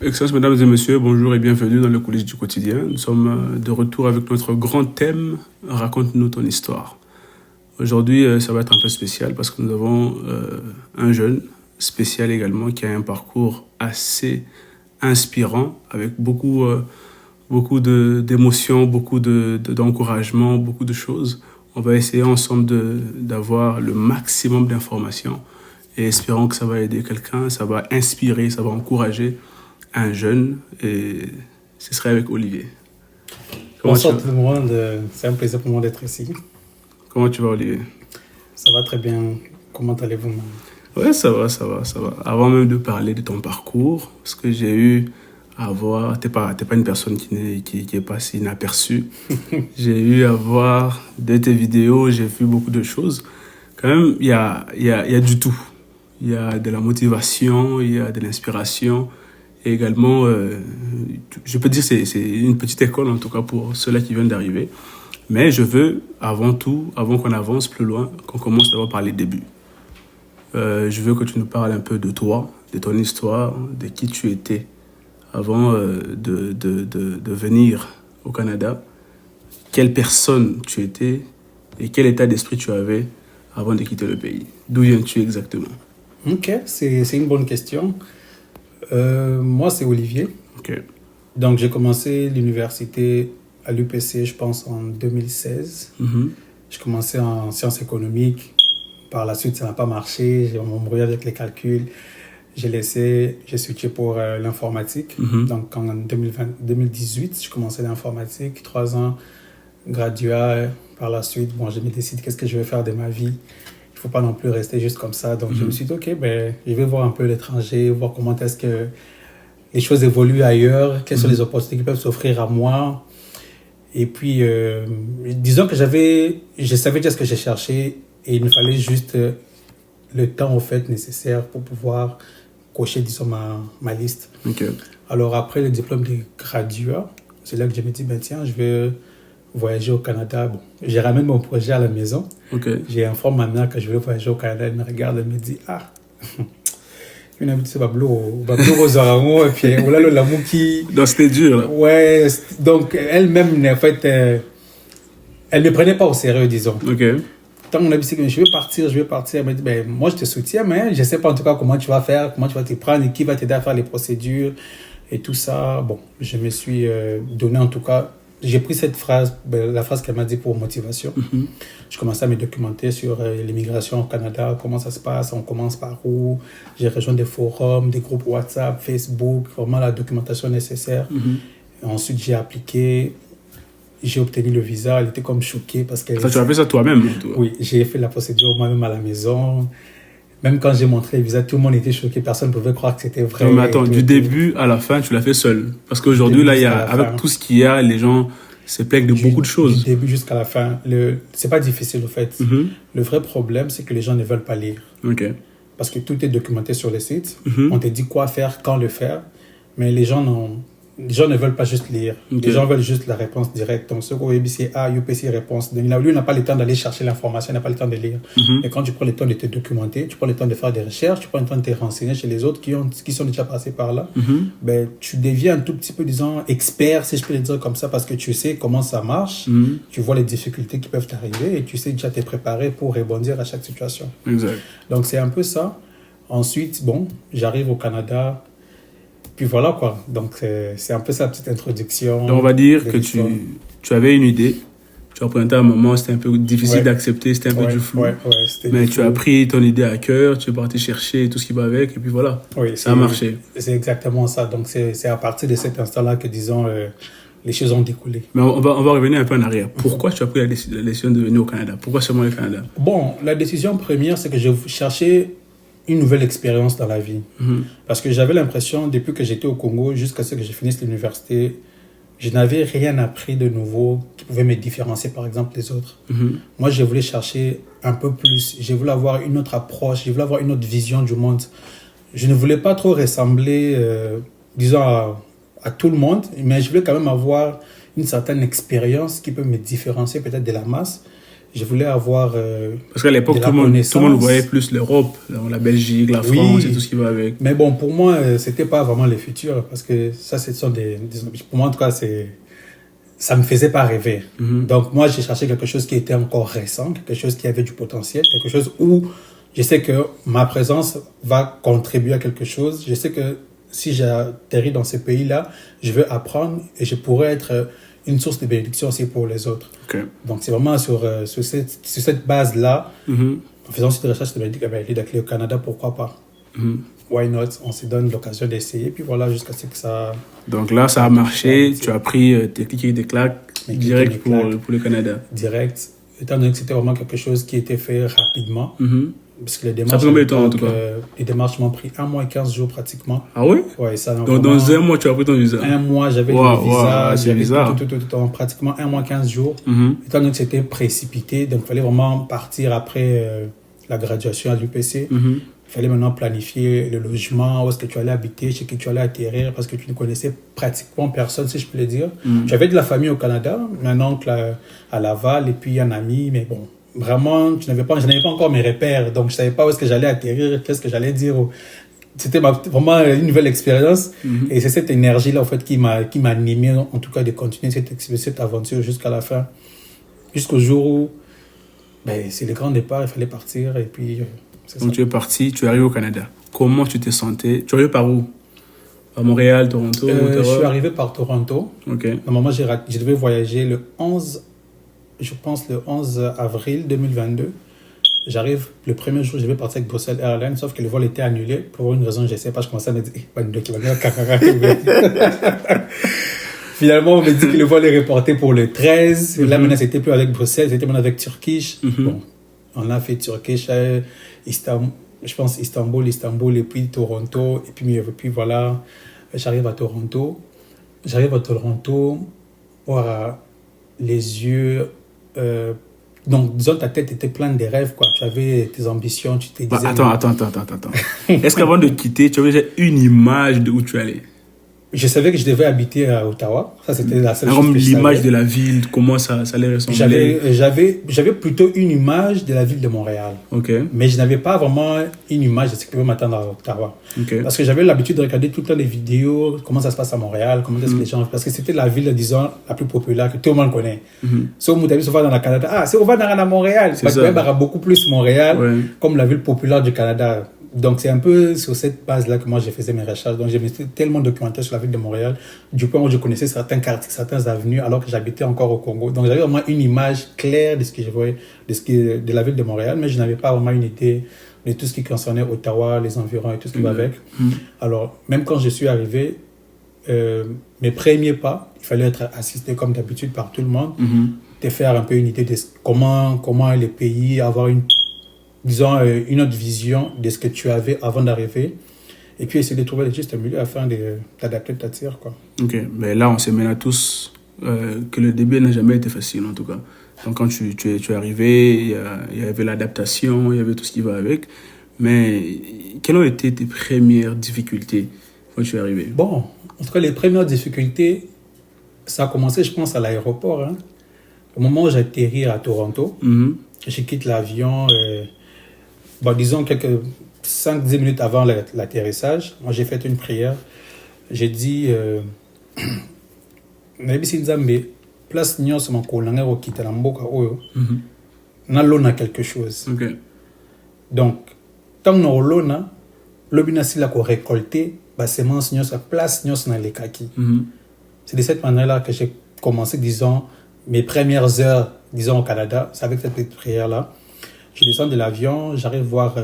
Excellences, mesdames et messieurs, bonjour et bienvenue dans le Collège du quotidien. Nous sommes de retour avec notre grand thème, raconte-nous ton histoire. Aujourd'hui, ça va être un peu spécial parce que nous avons un jeune spécial également qui a un parcours assez inspirant avec beaucoup d'émotions, d'encouragement, beaucoup de choses. On va essayer ensemble d'avoir le maximum d'informations et espérons que ça va aider quelqu'un, ça va inspirer, ça va encourager un jeune, et ce serait avec Olivier. Bonsoir tout le monde, c'est un plaisir pour moi d'être ici. Comment tu vas, Olivier? Ça va très bien, comment allez-vous? Ouais, ça va. Avant même de parler de ton parcours, parce que j'ai eu à voir, t'es pas une personne qui est passée inaperçue. J'ai eu à voir de tes vidéos, j'ai vu beaucoup de choses. Quand même, il y a du tout. Il y a de la motivation, il y a de l'inspiration. Et également, je peux dire que c'est une petite école, en tout cas pour ceux-là qui viennent d'arriver. Mais je veux, avant tout, avant qu'on avance plus loin, qu'on commence d'abord par les débuts. Je veux que tu nous parles un peu de toi, de ton histoire, de qui tu étais avant de venir au Canada. Quelle personne tu étais et quel état d'esprit tu avais avant de quitter le pays. D'où viens-tu exactement? Ok, c'est une bonne question. Moi, c'est Olivier. Ok. Donc, j'ai commencé l'université à l'UPC, je pense, en 2016. J'ai commencé en sciences économiques. Par la suite, ça n'a pas marché. J'ai embrouillé avec les calculs. J'ai switché pour l'informatique. Donc, en 2018, je commençais l'informatique. 3 ans, graduat. Par la suite, bon, je me décide qu'est-ce que je vais faire de ma vie. Il ne faut pas non plus rester juste comme ça. Donc, je me suis dit, OK, je vais voir un peu l'étranger, voir comment est-ce que les choses évoluent ailleurs, quelles sont les opportunités qui peuvent s'offrir à moi. Et puis, disons que je savais déjà ce que j'ai cherché et il me fallait juste le temps, au fait, nécessaire pour pouvoir cocher, disons, ma liste. Okay. Alors, après le diplôme de graduat, c'est là que je me dis, tiens, je vais voyager au Canada. Bon, je ramène mon projet à la maison. Okay. J'informe ma mère que je vais voyager au Canada. Elle me regarde, elle me dit, une amie, c'est Bablo Rosarango, et puis voilà l'amour qui. Donc c'était dur, là. Ouais, donc elle-même, en fait, elle ne me prenait pas au sérieux, disons. Ok. Tant qu'on a dit que je vais partir, elle m'a dit, moi je te soutiens, mais je ne sais pas en tout cas comment tu vas faire, comment tu vas te prendre, et qui va t'aider à faire les procédures et tout ça. Bon, je me suis donné en tout cas. J'ai pris cette phrase, la phrase qu'elle m'a dit pour motivation. Je commençais à me documenter sur l'immigration au Canada, comment ça se passe, on commence par où. J'ai rejoint des forums, des groupes WhatsApp, Facebook, vraiment la documentation nécessaire. Et ensuite, j'ai appliqué, j'ai obtenu le visa. Elle était comme choquée parce que... Ça, tu as fait ça toi-même, toi? Oui, j'ai fait la procédure moi-même à la maison. Même quand j'ai montré le visa, tout le monde était choqué. Personne ne pouvait croire que c'était vrai. Non, mais attends, du début à la fin, tu l'as fait seul. Parce qu'aujourd'hui, là, avec tout ce qu'il y a, les gens se plaignent de beaucoup de choses. Du début jusqu'à la fin. C'est pas difficile, en fait. Le vrai problème, c'est que les gens ne veulent pas lire. Okay. Parce que tout est documenté sur le site. On te dit quoi faire, quand le faire. Mais les gens ne veulent pas juste lire. Okay. Les gens veulent juste la réponse directe. Donc, ce qu'on veut, c'est A, UPC, réponse. Donc, lui, on n'a pas le temps d'aller chercher l'information, on n'a pas le temps de lire. Et quand tu prends le temps de te documenter, tu prends le temps de faire des recherches, tu prends le temps de te renseigner chez les autres qui sont déjà passés par là, tu deviens un tout petit peu, disons, expert, si je peux le dire comme ça, parce que tu sais comment ça marche, tu vois les difficultés qui peuvent t'arriver et tu sais déjà te préparer pour rebondir à chaque situation. Exact. Donc, c'est un peu ça. Ensuite, j'arrive au Canada. Puis voilà quoi, donc c'est un peu sa petite introduction. Donc on va dire que tu avais une idée, tu as présenté à un moment, c'était un peu difficile d'accepter, c'était un peu du flou. Mais tu as pris ton idée à cœur, tu es parti chercher tout ce qui va avec, et puis voilà, ça a marché. C'est exactement ça, donc c'est à partir de cet instant-là que, disons, les choses ont découlé. Mais on va revenir un peu en arrière. Pourquoi tu as pris la décision de venir au Canada? Pourquoi seulement le Canada? Bon, la décision première, c'est que je cherchais une nouvelle expérience dans la vie. Parce que j'avais l'impression, depuis que j'étais au Congo, jusqu'à ce que je finisse l'université, je n'avais rien appris de nouveau qui pouvait me différencier, par exemple, des autres. Moi, je voulais chercher un peu plus. Je voulais avoir une autre approche. Je voulais avoir une autre vision du monde. Je ne voulais pas trop ressembler, disons, à tout le monde, mais je voulais quand même avoir une certaine expérience qui peut me différencier peut-être de la masse. Je voulais avoir parce qu'à l'époque, tout le monde voyait plus l'Europe, la Belgique, la France et tout ce qui va avec. Mais bon, pour moi, c'était pas vraiment le futur, parce que ça, ce sont pour moi, en tout cas, ça me faisait pas rêver. Donc, moi, j'ai cherché quelque chose qui était encore récent, quelque chose qui avait du potentiel, quelque chose où je sais que ma présence va contribuer à quelque chose. Je sais que si j'atterris dans ces pays-là, je veux apprendre et je pourrais être une source de bénédiction aussi pour les autres. Okay. Donc, c'est vraiment sur cette base-là, en faisant cette recherche de d'aller au Canada, pourquoi pas? Why not? On se donne l'occasion d'essayer, puis voilà, jusqu'à ce que ça... Donc là, ça a marché, tu as pris tes clics et des claques direct pour le Canada. Direct, étant donné que c'était vraiment quelque chose qui était fait rapidement. Parce que les démarches... Ça fait combien de temps en tout cas? Les démarches m'ont pris 1 mois et 15 jours pratiquement. Ah ouais? Ouais, ça. Donc dans 1 mois, tu as pris ton visa? 1 mois, j'avais le visa. C'est bizarre. Pratiquement 1 mois et 15 jours. Étant donné que c'était précipité, donc il fallait vraiment partir après la graduation à l'UPC. Il fallait maintenant planifier le logement, où est-ce que tu allais habiter, chez qui tu allais atterrir, parce que tu ne connaissais pratiquement personne, si je peux le dire. J'avais de la famille au Canada, un oncle à Laval, et puis un ami, mais bon, vraiment, je n'avais pas encore mes repères, donc je ne savais pas où est-ce que j'allais atterrir, qu'est-ce que j'allais dire. C'était vraiment une nouvelle expérience, et c'est cette énergie-là, en fait, qui m'a animé, en tout cas, de continuer cette aventure jusqu'à la fin, jusqu'au jour où, c'est le grand départ, il fallait partir, et puis... Donc tu es parti, tu es arrivé au Canada. Comment tu t'es senti? Tu es arrivé par où? À Montréal, Toronto, je suis arrivé par Toronto. Ok. Normalement, je devais voyager le 11 avril 2022. J'arrive le premier jour, je devais partir avec Bruxelles Airlines, sauf que le vol était annulé. Pour une raison, je ne sais pas, je commençais à me dire, finalement, on m'a dit que le vol est reporté pour le 13. Là, maintenant, c'était plus avec Bruxelles, c'était maintenant avec Turkish. Bon, on a fait Turkish, Istanbul, et puis Toronto. Et puis voilà, j'arrive à Toronto. Voilà, les yeux... donc, disons, ta tête était pleine de rêves, quoi. Tu avais tes ambitions, tu te disais... Attends. Est-ce qu'avant de quitter, tu avais déjà une image de où tu allais? Je savais que je devais habiter à Ottawa. Ça, c'était la seule chose comme que je l'image savais. de la ville, comment ça allait ressembler? J'avais plutôt une image de la ville de Montréal. Ok. Mais je n'avais pas vraiment une image de ce qui pouvait m'attendre à Ottawa. Okay. Parce que j'avais l'habitude de regarder tout le temps des vidéos, comment ça se passe à Montréal, comment est-ce que les gens... Parce que c'était la ville, disons, la plus populaire que tout le monde connaît. Si on va dans le Canada, c'est on va dans Montréal. C'est ça. Il y a beaucoup plus Montréal comme la ville populaire du Canada. Donc, c'est un peu sur cette base-là que moi, j'ai fait mes recherches. Donc, j'ai mis tellement de documentaires sur la ville de Montréal, du point où je connaissais certains quartiers, certaines avenues, alors que j'habitais encore au Congo. Donc, j'avais vraiment une image claire de ce que je voyais, de la ville de Montréal, mais je n'avais pas vraiment une idée de tout ce qui concernait Ottawa, les environs et tout ce qui va avec. Alors, même quand je suis arrivé, mes premiers pas, il fallait être assisté comme d'habitude par tout le monde, te faire un peu une idée de comment les pays, avoir une autre vision de ce que tu avais avant d'arriver, et puis essayer de trouver le juste milieu afin de t'adapter de ta tire, quoi. Ok, mais là on sait maintenant tous que le début n'a jamais été facile, en tout cas. Donc quand tu es arrivé, il y avait l'adaptation, il y avait tout ce qui va avec, mais quelles ont été tes premières difficultés quand tu es arrivé? Bon, en tout cas, les premières difficultés, ça a commencé, je pense, à l'aéroport, hein. Au moment où j'atterris à Toronto, je quitte l'avion, disons quelques 5-10 minutes avant l'atterrissage, moi j'ai fait une prière. J'ai dit, place nyos makolanga okita na mboka oyo, nalona quelque chose. Okay. Donc, tant que nalona, lobina sila ko récolter, semence nyos a place nyos na lekaki. C'est de cette manière-là que j'ai commencé, disons, mes premières heures, disons, au Canada, c'est avec cette petite prière-là. Je descends de l'avion, j'arrive voir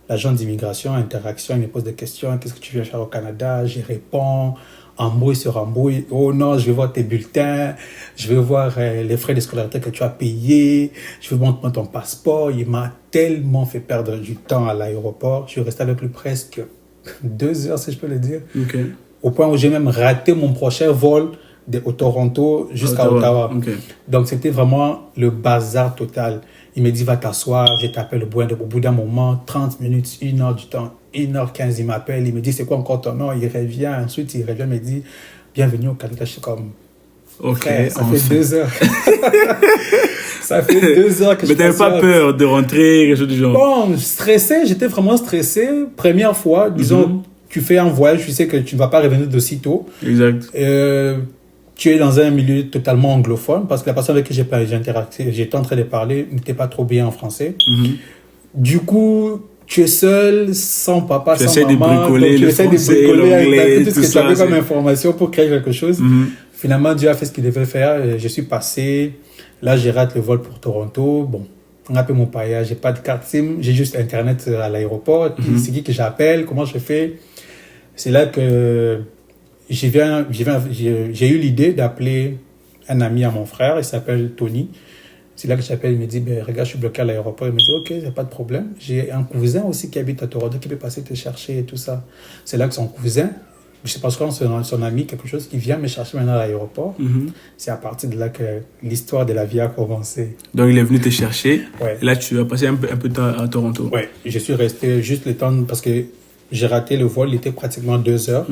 l'agent d'immigration, interaction, il me pose des questions. Qu'est-ce que tu viens faire au Canada? J'y réponds, embrouille sur embrouille. Oh non, je veux voir tes bulletins, je veux voir les frais de scolarité que tu as payés, je veux voir ton passeport. Il m'a tellement fait perdre du temps à l'aéroport. Je suis resté avec lui presque 2 heures, si je peux le dire. Okay. Au point où j'ai même raté mon prochain vol au Toronto jusqu'à Ottawa. Okay. Donc, c'était vraiment le bazar total. Il me dit, va t'asseoir, je t'appelle au bout d'un moment, 30 minutes, 1 heure du temps, 1h15, il m'appelle, il me dit, c'est quoi encore ton nom? Il revient, ensuite il revient, il me dit, bienvenue au Canada. Je suis comme, ok, frère, ça fait 2 heures. Ça fait 2 heures que je Mais t'avais pas peur de rentrer, quelque chose du genre? Bon, stressé, j'étais vraiment stressé. Première fois, disons, tu fais un voyage, tu sais que tu ne vas pas revenir de sitôt. Exact. Tu es dans un milieu totalement anglophone parce que la personne avec qui j'étais en train de parler n'était pas trop bien en français. Du coup, tu es seul, sans papa, sans maman. Tu essaies de bricoler avec tout ce que tu avais comme information pour créer quelque chose. Finalement, Dieu a fait ce qu'il devait faire. Je suis passé. Là, j'ai raté le vol pour Toronto. Bon, on appelle mon paillage. J'ai pas de carte SIM. J'ai juste Internet à l'aéroport. C'est qui que j'appelle? Comment je fais? C'est là que j'ai eu l'idée d'appeler un ami à mon frère. Il s'appelle Tony. C'est là que j'appelle, il me dit, ben, regarde, je suis bloqué à l'aéroport. Il me dit, ok, il n'y a pas de problème. J'ai un cousin aussi qui habite à Toronto, qui peut passer te chercher et tout ça. C'est là que son cousin, je sais pas ce son ami, quelque chose, qui vient me chercher maintenant à l'aéroport. C'est à partir de là que l'histoire de la vie a commencé. Donc, il est venu te chercher. Ouais. Et là, tu as passé un peu de temps à Toronto. Oui, je suis resté juste le temps, parce que j'ai raté le vol, il était pratiquement 2 heures.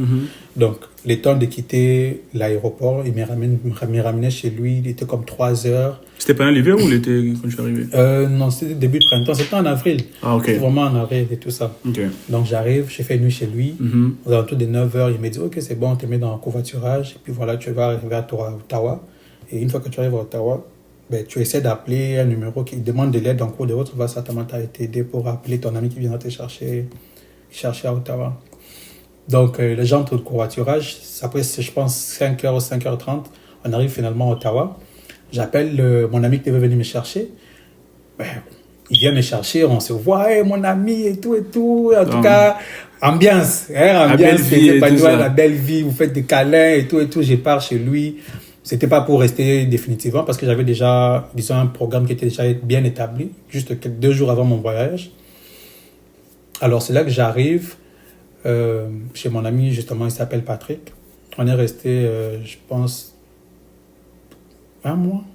Donc, le temps de quitter l'aéroport, il me ramenait chez lui, il était comme 3 heures. C'était pendant l'hiver ou l'été quand tu es arrivé? Non, c'était début de printemps, c'était en avril. Ah, ok. C'était vraiment en avril et tout ça. Ok. Donc, j'arrive, j'ai fait nuit chez lui. Aux alentours de 9 heures, il me dit, ok, c'est bon, on te met dans le covoiturage. Et puis voilà, tu vas arriver à Ottawa. Et une fois que tu arrives à Ottawa, ben, tu essaies d'appeler un numéro qui demande de l'aide en cours de route. Va certainement t'aider pour appeler ton ami qui viendra te chercher à Ottawa. Donc, les gens pour le covoiturage, après, je pense, 5h ou 5h30, on arrive finalement à Ottawa. J'appelle mon ami qui devait venir me chercher. Ben, il vient me chercher, on se voit, hey, mon ami, et tout. En tout cas, ambiance. Ambiance, la belle vie, vous faites des câlins, et tout. Je pars chez lui. C'était pas pour rester définitivement, parce que j'avais déjà, disons, un programme qui était déjà bien établi, juste 2 jours avant mon voyage. Alors, c'est là que j'arrive chez mon ami, justement, il s'appelle Patrick. On est resté, je pense, un mois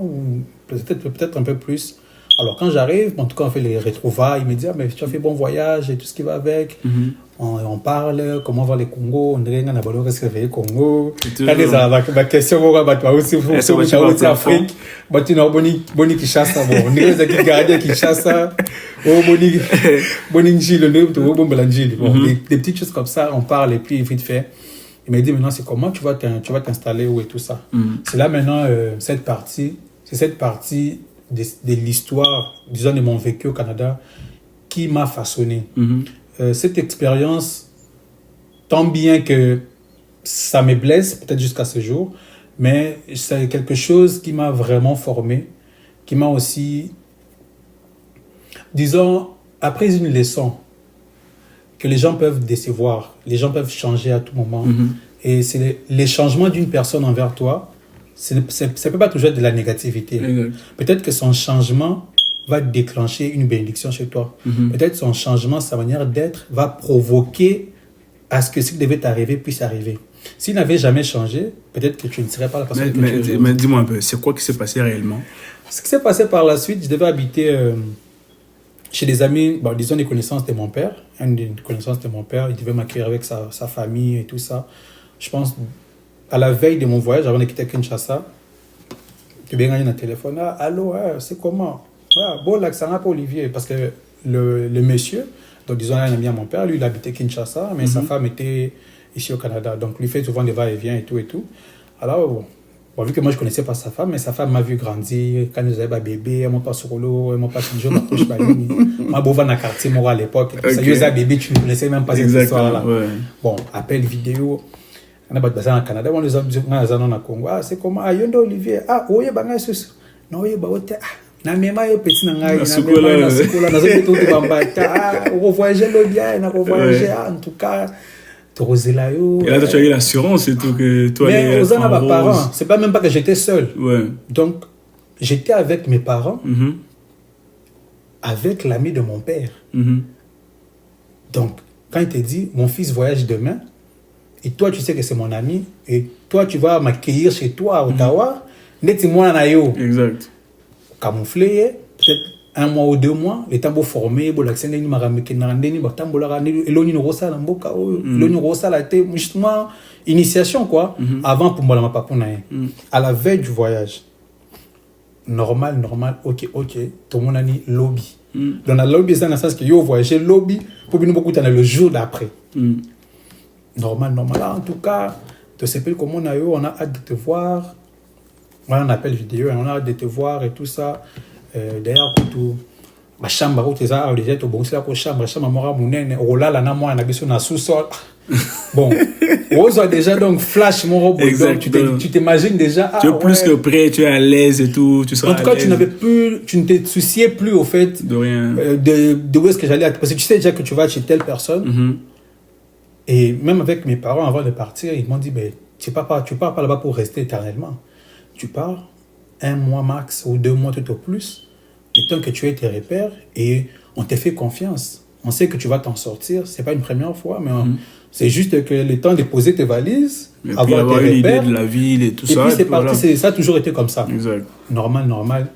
ou peut-être un peu plus. Alors, quand j'arrive, en tout cas, on fait les retrouvailles. Il me dit, ah, mais tu as fait bon voyage et tout ce qui va avec. On parle, comment va les Congo. On dirait qu'on a besoin de se réveiller Congo. Quand les ma question, on va aussi en Afrique. Tu n'as boni qui chasse. On dirait qu'ils gardent qui chassent. Oh, boni njil, des petites choses comme ça, on parle et puis vite fait. Il m'a dit maintenant, c'est comment tu vas t'installer où et tout ça. C'est là maintenant, cette partie de l'histoire, disons, de mon vécu au Canada qui m'a façonné. Cette expérience, tant bien que ça me blesse, peut-être jusqu'à ce jour, mais c'est quelque chose qui m'a vraiment formé, qui m'a aussi, disons, appris une leçon que les gens peuvent décevoir, les gens peuvent changer à tout moment. Et c'est les changements d'une personne envers toi, ça ne peut pas toujours être de la négativité. Peut-être que son changement va déclencher une bénédiction chez toi. Peut-être son changement, sa manière d'être, va provoquer à ce que ce qui devait t'arriver puisse arriver. S'il n'avait jamais changé, peut-être que tu ne serais pas la personne que tu es aujourd'hui. Mais dis-moi un peu, c'est quoi qui s'est passé réellement? Ce qui s'est passé par la suite, je devais habiter chez des amis, disons des connaissances de mon père. Une connaissance de mon père, il devait m'accueillir avec sa famille et tout ça. Je pense, à la veille de mon voyage, avant de quitter Kinshasa, tu bien gagné un téléphone. Ah, allô, c'est comment? Bon, l'accent pas Olivier, parce que le monsieur, donc disons un ami à mon père, lui, il habitait Kinshasa, mais sa femme était ici au Canada. Donc, lui fait souvent des va-et-vient et tout. Alors, vu que moi, je ne connaissais pas sa femme, mais sa femme m'a vu grandir. Quand nous avions un bébé, elle m'a pas sur l'eau, elle m'a pas sur le jeu, ma couche, moi, je dans le quartier, moi, à l'époque. Ça y est, un bébé, tu ne connaissais même pas cette histoire-là. Ouais. Bon, appel vidéo. On a battu en Canada, on les a en Congo. Ah, c'est comment? Ah, Yondo Olivier. Ah, oui, banga sus. Non, oui, na mema yo petit na ngai na mema na sikola na zote tout bambata on voyager le bien on voyager en tout cas torozela yo. Et là tu as eu l'assurance et tout que toi mais aux ans mes parents, c'est pas même pas que j'étais seul. Ouais. Donc j'étais avec mes parents. Avec l'ami de mon père. Donc quand il te dit mon fils voyage demain et toi tu sais que c'est mon ami et toi tu vas m'accueillir chez toi à Ottawa, neti moi na yo. Exact. Camouflé, peut-être 1 mois ou 2 mois, les tambours formés, l'accent de Nimarameke Narandeni, Eloni Rosa, Lamboka, Eloni Rosa, la été justement initiation quoi, avant pour moi, la papouna. À la veille du voyage, normal, ok, tout le monde a dit lobby. Dans le lobby, c'est dans le sens que yo voyagé lobby pour venir beaucoup dans le jour d'après. Normal. En tout cas, tu sais comment on a hâte de te voir. On a un appel vidéo, on a hâte de te voir et tout ça. D'ailleurs, tout. Ma chambre, où tu es là, déjà, tu es là, chambre, mora mounene, rola la na moi, na biso na sous-sol. Bon, on a déjà donc flash mon robot. Tu t'imagines déjà. Tu es plus que prêt, tu es à l'aise et tout. Tu seras en tout cas, tu ne te souciais plus au fait de rien. De où est-ce que j'allais. Parce que tu sais déjà que tu vas chez telle personne. Et même avec mes parents, avant de partir, ils m'ont dit ben, tu pars pas là-bas pour rester éternellement. Tu pars 1 mois max ou 2 mois tout au plus. Le temps que tu aies tes repères et on te fait confiance. On sait que tu vas t'en sortir. C'est pas une première fois, mais c'est juste que le temps de poser tes valises, avoir tes repères, une idée de la ville et tout ça. Et puis c'est parti. Voilà. Ça a toujours été comme ça. Exact. Normal.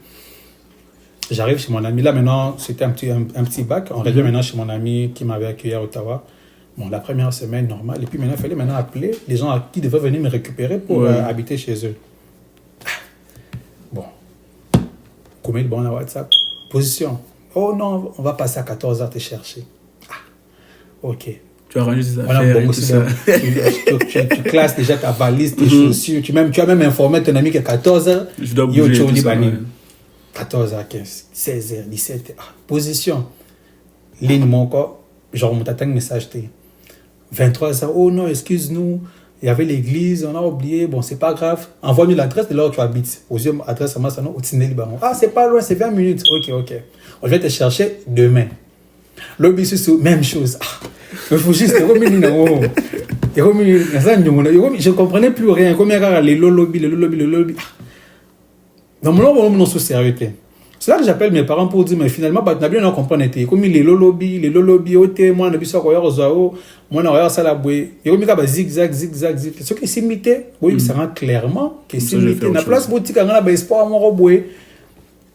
J'arrive chez mon ami. Là maintenant, c'était un petit bac. On revient maintenant chez mon ami qui m'avait accueilli à Ottawa. Bon, la première semaine, normal. Et puis maintenant, il fallait appeler les gens qui devaient venir me récupérer pour habiter chez eux. Bon. Combien de bon à WhatsApp? Position. Oh non, on va passer à 14h te chercher. Ok. Tu as rangé tes affaires et tout ça. Tu classes déjà ta valise, tes chaussures. Tu as même informé ton ami qu'à 14h, je dois bouger tout ça, 14h15, 16h, 17h. Position. Ligne mon corps. Genre, on t'attend un message. 23h. Oh non, excuse-nous. Il y avait l'église, on a oublié. Bon, c'est pas grave. Envoie-nous l'adresse de là où tu habites. Aux yeux, adresse à Massano, au Tineli Baron. Ah, c'est pas loin, c'est 20 minutes. Ok. On va te chercher demain. Lobby, c'est même chose. Il faut juste je ne comprenais plus rien. Comme il y a le lobby. Donc, mon nom sous sérieux. C'est là que j'appelle mes parents pour dire, mais finalement, on a compris. Comme les lobby, moi, on a vu ça, moi, on a ça la bouée. Et comme il y a zigzag. Ce qui est simité, oui, ça rend clairement que c'est simité. La place boutique, on a espoir, mon roboué.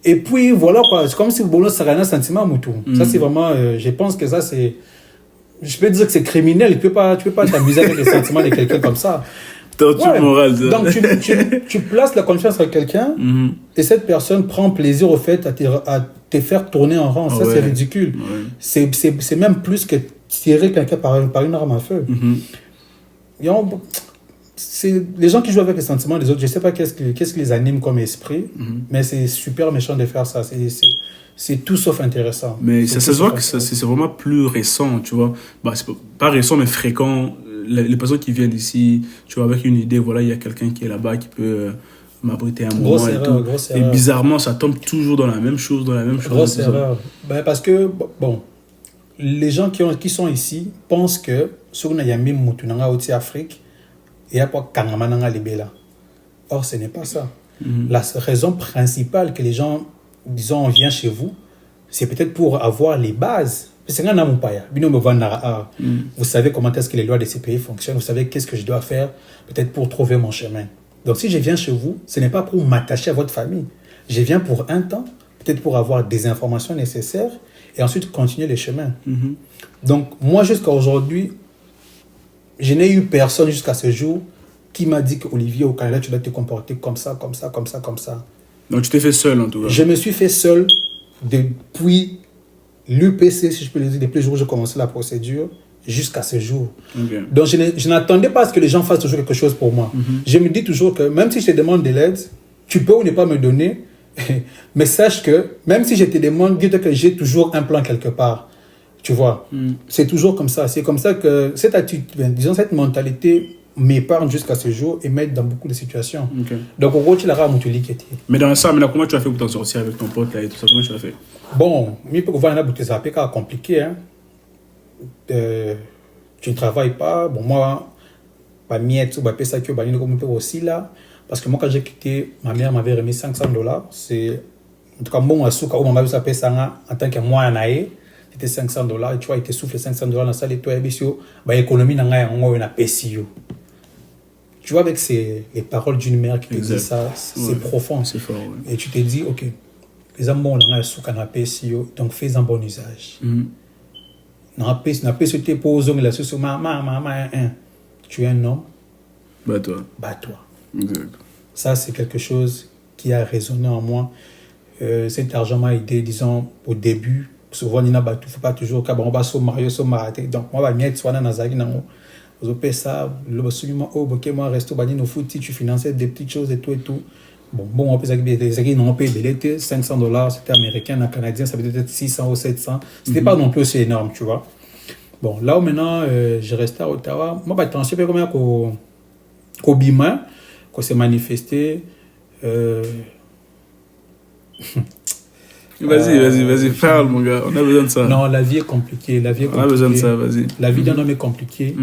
Et puis, voilà, quoi. C'est comme si vous ça a un sentiment, moutou. Ça, c'est vraiment, je pense que ça, c'est. Je peux dire que c'est criminel. Tu peux pas t'amuser avec les sentiments de quelqu'un comme ça. Torture morale. Donc, tu places la confiance à quelqu'un et cette personne prend plaisir au fait à te faire tourner en rang. Ça, c'est ridicule. Ouais. C'est même plus que tirer quelqu'un par une arme à feu. C'est les gens qui jouent avec les sentiments des autres. Je ne sais pas qu'est-ce qui les anime comme esprit, mais c'est super méchant de faire ça. C'est tout sauf intéressant. Mais ça se voit que c'est vraiment plus récent, tu vois. Bah, c'est pas récent, mais fréquent. Les personnes qui viennent ici, tu vois, avec une idée, voilà, il y a quelqu'un qui est là-bas qui peut m'abriter un moment et tout. Et bizarrement, ça tombe toujours dans la même chose, Grosse erreur. Ben, parce que, bon, les gens qui sont ici pensent que, sur une yami moutunanga au Afrique, il y a pas kangamananga libela. Or, ce n'est pas ça. La raison principale que les gens, disons, on vient chez vous, c'est peut-être pour avoir les bases. Vous savez comment est-ce que les lois de ces pays fonctionnent, vous savez qu'est-ce que je dois faire peut-être pour trouver mon chemin. Donc si je viens chez vous, ce n'est pas pour m'attacher à votre famille. Je viens pour un temps, peut-être pour avoir des informations nécessaires et ensuite continuer les chemins. Donc moi jusqu'à aujourd'hui, je n'ai eu personne jusqu'à ce jour qui m'a dit qu'Olivier au Canada, tu dois te comporter comme ça. Donc tu t'es fait seul en tout cas. Je me suis fait seul depuis l'UPC, si je peux le dire, depuis le jour où j'ai commencé la procédure, jusqu'à ce jour. Okay. Donc, je n'attendais pas à ce que les gens fassent toujours quelque chose pour moi. Je me dis toujours que même si je te demande de l'aide, tu peux ou ne pas me donner, mais sache que même si je te demande, dis-toi que j'ai toujours un plan quelque part. Tu vois, c'est toujours comme ça. C'est comme ça que cette attitude, disons cette mentalité m'épargne jusqu'à ce jour et m'aide dans beaucoup de situations. Okay. Donc, en gros, tu l'as ramené. Mais dans ça, comment tu as fait pour t'en sortir avec ton pote là et tout ça? Comment tu as fait? Bon, il peut voir un peu compliqué. Hein. Tu ne travailles pas. Bon, moi, pas miette, ou pas ça que bah, aussi là. Parce que moi, quand j'ai quitté, ma mère m'avait remis $500. C'est, en tout cas, bon, à souka, où m'a fait ça en tant que moi, c'était $500. Et tu vois, il te souffle $500 dans la salle et toi, bah, économie, tu vois, avec les paroles d'une mère qui te dit ça, c'est profond. C'est fort, ouais. Et tu te dis, ok, les amours, on a un sous-canapé, donc fais un bon usage. On a pas sauté pour aux hommes, tu es un homme. Bats-toi. Exact. Ça, c'est quelque chose qui a résonné en moi. Cet argent m'a aidé, disons, au début. Souvent, il n'y a pas toujours qu'à on va se marier, se marier. Donc, moi, je vais mettre ça dans je paye ça, le absolument, ok, moi, resto, nos foot, tu finançais des petites choses et tout et tout. Bon, on peut dire qu'ils n'ont pas payé $500, c'était américain, en canadien, ça peut être 600 ou 700. C'était pas non plus aussi énorme, tu vois. Bon, là où maintenant, je restais à Ottawa, moi, je suis transféré comme qu'au Bima, qu'on s'est manifesté. Vas-y, parle, mon gars, on a besoin de ça. Non, la vie est compliquée. On a besoin de ça, vas-y. La vie d'un homme est compliquée.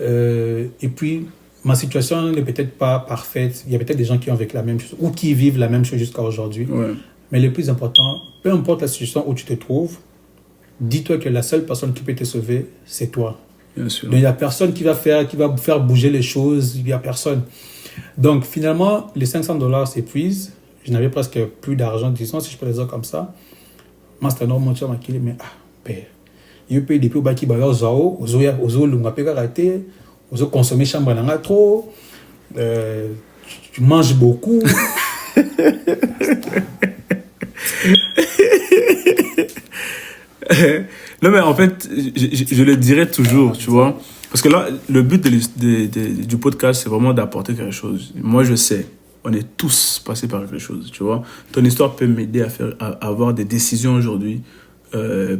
Et puis, ma situation n'est peut-être pas parfaite. Il y a peut-être des gens qui ont vécu la même chose ou qui vivent la même chose jusqu'à aujourd'hui. Ouais. Mais le plus important, peu importe la situation où tu te trouves, dis-toi que la seule personne qui peut te sauver, c'est toi. Bien sûr. Donc, il n'y a personne qui va faire bouger les choses. Il n'y a personne. Donc, finalement, les $500 s'épuisent. Je n'avais presque plus d'argent, disons, si je peux le dire comme ça. Moi, c'était normal, tu vois, mais père. Il paye des plus bas qui baillent aux zao, aux consommer chambre dans trop. Tu manges beaucoup. Non, mais en fait, je le dirais toujours, tu vois. Parce que là, le but du podcast, c'est vraiment d'apporter quelque chose. Moi, je sais, on est tous passés par quelque chose, tu vois. Ton histoire peut m'aider à avoir des décisions aujourd'hui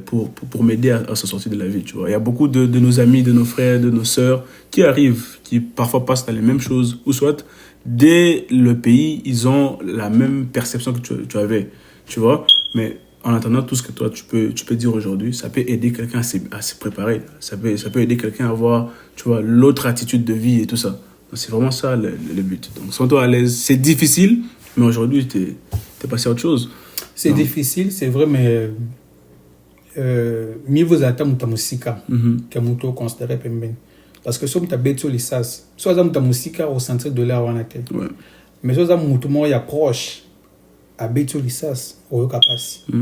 pour m'aider à se sortir de la vie, tu vois. Il y a beaucoup de nos amis, de nos frères, de nos sœurs qui arrivent, qui parfois passent dans les mêmes choses, ou soit, dès le pays, ils ont la même perception que tu avais, tu vois. Mais en attendant, tout ce que toi, tu peux dire aujourd'hui, ça peut aider quelqu'un à se préparer. Ça peut aider quelqu'un à avoir, tu vois, l'autre attitude de vie et tout ça. Donc, c'est vraiment ça le but. Donc, sens-toi à l'aise. C'est difficile, mais aujourd'hui, t'es passé à autre chose. C'est difficile, c'est vrai, mais mieux vaut attendre ta musique que tu considères pemben. Parce que si tu as bête sur les sas, soit tu as ta musique au centre de l'air, mais soit tu as proche à bête sur les sas, au capacité.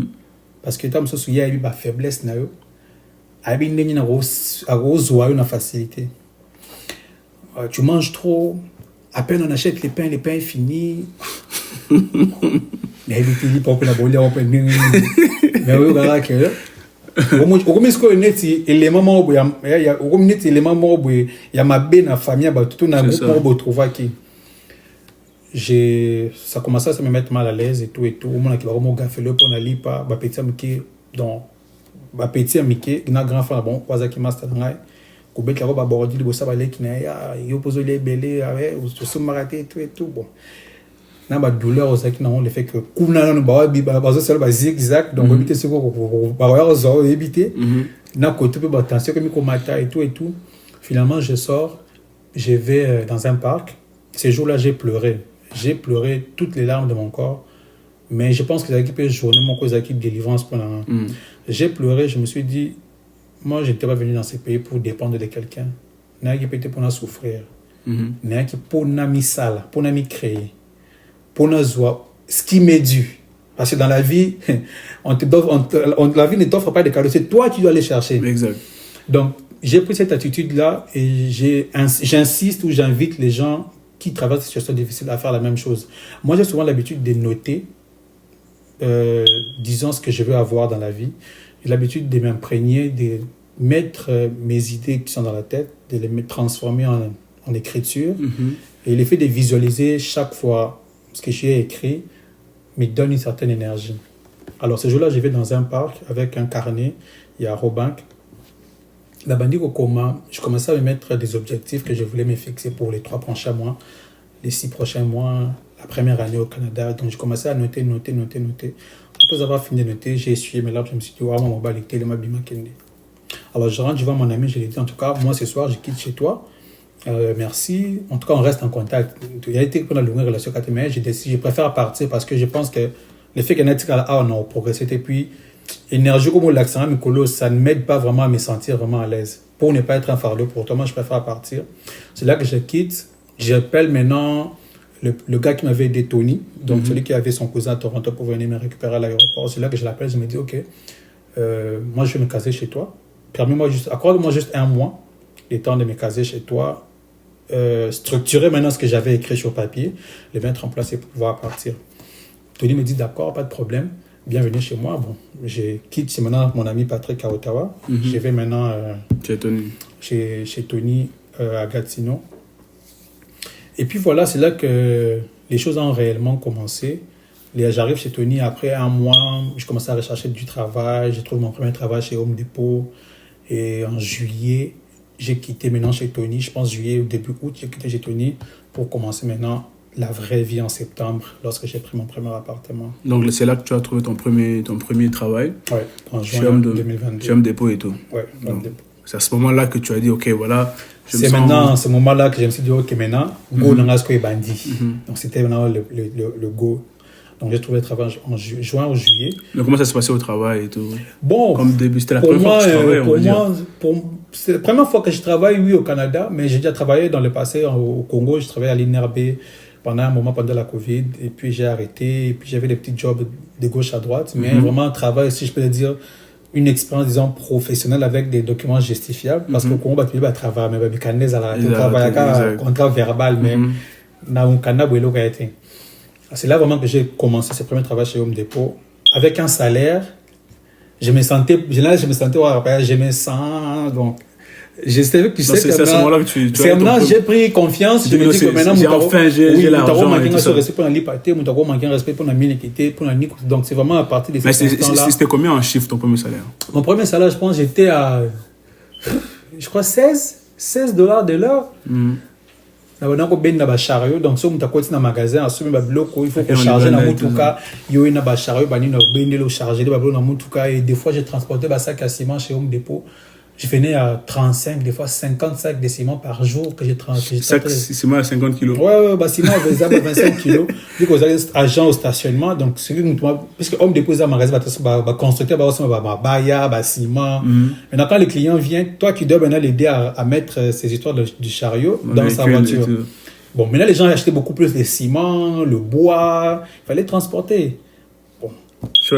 Parce que tu as une faiblesse, tu as une facilité. Tu manges trop, à peine on achète les pains finis. Mais il dit pas que la bolée on peut mais oui voilà que au est-ce que net élément mo ya au net élément mo ya mabe na famille ba tout na groupe mo trouver qui ça commençait à me mettre mal à l'aise et tout au monde qui va vraiment gaffer le pour na lipa ba petit amiki donc ba petit amiki na grand frère bon kwaza ki master ngai ko bet la ba bordi bo ça ba le ki na ya yo pozo les belé avec au se maraté et tout bon na ba douleur aussi qui n'ont le fait que kuna no ba ba ça ba zigzag donc éviter ce ko ba ya zo éviter na côté ba attention comme ko mata et tout finalement je sors je vais dans un parc. Ces jours-là j'ai pleuré toutes les larmes de mon corps, mais je pense que ça qui journée mon cause qui délivrance pendant j'ai pleuré. Je me suis dit moi je n'étais pas venu dans ce pays pour dépendre de quelqu'un, n'a qui peut pour souffrir, n'a qui pour n'ami sale pour n'ami créer pour nous ce qui m'est dû. Parce que dans la vie, la vie ne t'offre pas de cadeaux. C'est toi qui dois aller chercher. Exact. Donc, j'ai pris cette attitude-là et j'insiste ou j'invite les gens qui traversent des situations difficiles à faire la même chose. Moi, j'ai souvent l'habitude de noter, disons, ce que je veux avoir dans la vie. J'ai l'habitude de m'imprégner, de mettre mes idées qui sont dans la tête, de les transformer en écriture. Et le fait de visualiser chaque fois ce que j'ai écrit me donne une certaine énergie. Alors, ce jour-là, je vais dans un parc avec un carnet, il y a Robank. Là-bas, je commençais à me mettre des objectifs que je voulais me fixer pour les 3 prochains mois, les 6 prochains mois, la première année au Canada. Donc, je commençais à noter. Après avoir fini de noter, j'ai essuyé mes larmes, je me suis dit, ouais, mon mobile est tellement bien. Alors, je rentre, je vois mon ami, je lui ai dit, en tout cas, moi, ce soir, je quitte chez toi. Merci. En tout cas, on reste en contact. Il y a été pendant une relation avec mais je préfère partir parce que je pense que le fait qu'on a progressé et puis énergie comme l'accent ça ne m'aide pas vraiment à me sentir vraiment à l'aise. Pour ne pas être un fardeau pour toi, moi je préfère partir. C'est là que je quitte. J'appelle maintenant le gars qui m'avait aidé, Tony, donc celui qui avait son cousin à Toronto pour venir me récupérer à l'aéroport. C'est là que je l'appelle, je me dis ok, moi je vais me caser chez toi. Accorde-moi juste 1 mois, le temps de me caser chez toi. Structurer maintenant ce que j'avais écrit sur papier, le mettre en place et pouvoir partir. Tony me dit, d'accord, pas de problème. Bienvenue chez moi. Bon, je quitte chez maintenant mon ami Patrick à Ottawa. Je vais maintenant chez Tony à Gatineau. Et puis voilà, c'est là que les choses ont réellement commencé. J'arrive chez Tony après un mois, je commençais à rechercher du travail. J'ai trouvé mon premier travail chez Home Depot. Et en juillet, j'ai quitté maintenant chez Tony. Je pense juillet ou début août, j'ai quitté chez Tony pour commencer maintenant la vraie vie en septembre, lorsque j'ai pris mon premier appartement. Donc c'est là que tu as trouvé ton premier travail? Oui, en juin 2022. Chez Home Depot et tout? Oui, Home Depot. C'est à ce moment-là que tu as dit, OK, voilà. C'est maintenant, ce moment-là que je me suis dit, OK, maintenant, go dans ce est bandit. Donc c'était maintenant le go. Donc j'ai trouvé le travail en juin ou juillet. Mais comment ça se passait au travail et tout? Bon, comme début, c'était la première fois que tu travaillais, c'est la première fois que je travaille, oui, au Canada, mais j'ai déjà travaillé dans le passé au Congo. Je travaillais à l'INRB pendant un moment, pendant la Covid, et puis j'ai arrêté, et puis j'avais des petits jobs de gauche à droite, mais vraiment un travail, si je peux le dire, une expérience, disons, professionnelle avec des documents justifiables, parce qu'au Congo, tu peux travailler, mais tu peux contrat verbal, mais dans le Canada, c'est là vraiment que j'ai commencé ce premier travail chez Home Depot, avec un salaire, je me sens, donc, c'est à ce moment-là que c'est maintenant j'ai pris confiance, je me dis que maintenant j'ai l'argent et tout ça. Donc c'est vraiment à partir de ces instants-là. C'était combien en chiffre ton premier salaire? Mon premier salaire, je pense, j'étais à, je crois, $16 de l'heure. Donc si on t'a dans magasin il faut charger dans mutuka yo na ba chariot bani na bendelo charger de bablo na mutuka, et des fois j'ai transporté ba sac à ciment chez Home Depot. Je venais à 35, des fois 50 sacs de ciment par jour que j'ai transporté. Sac ciment à 50 kilos. Ouais, bah ciment à 25 kilos. Du coup, vous avez agent au stationnement, donc celui que parce que Home Depot a magasin ba constructeur ba baya ba ciment. Maintenant quand le client vient, toi tu dois maintenant l'aider à mettre ces histoires du chariot dans sa voiture. Bon, maintenant les gens achetaient beaucoup plus de ciment, le bois, il fallait transporter. C'est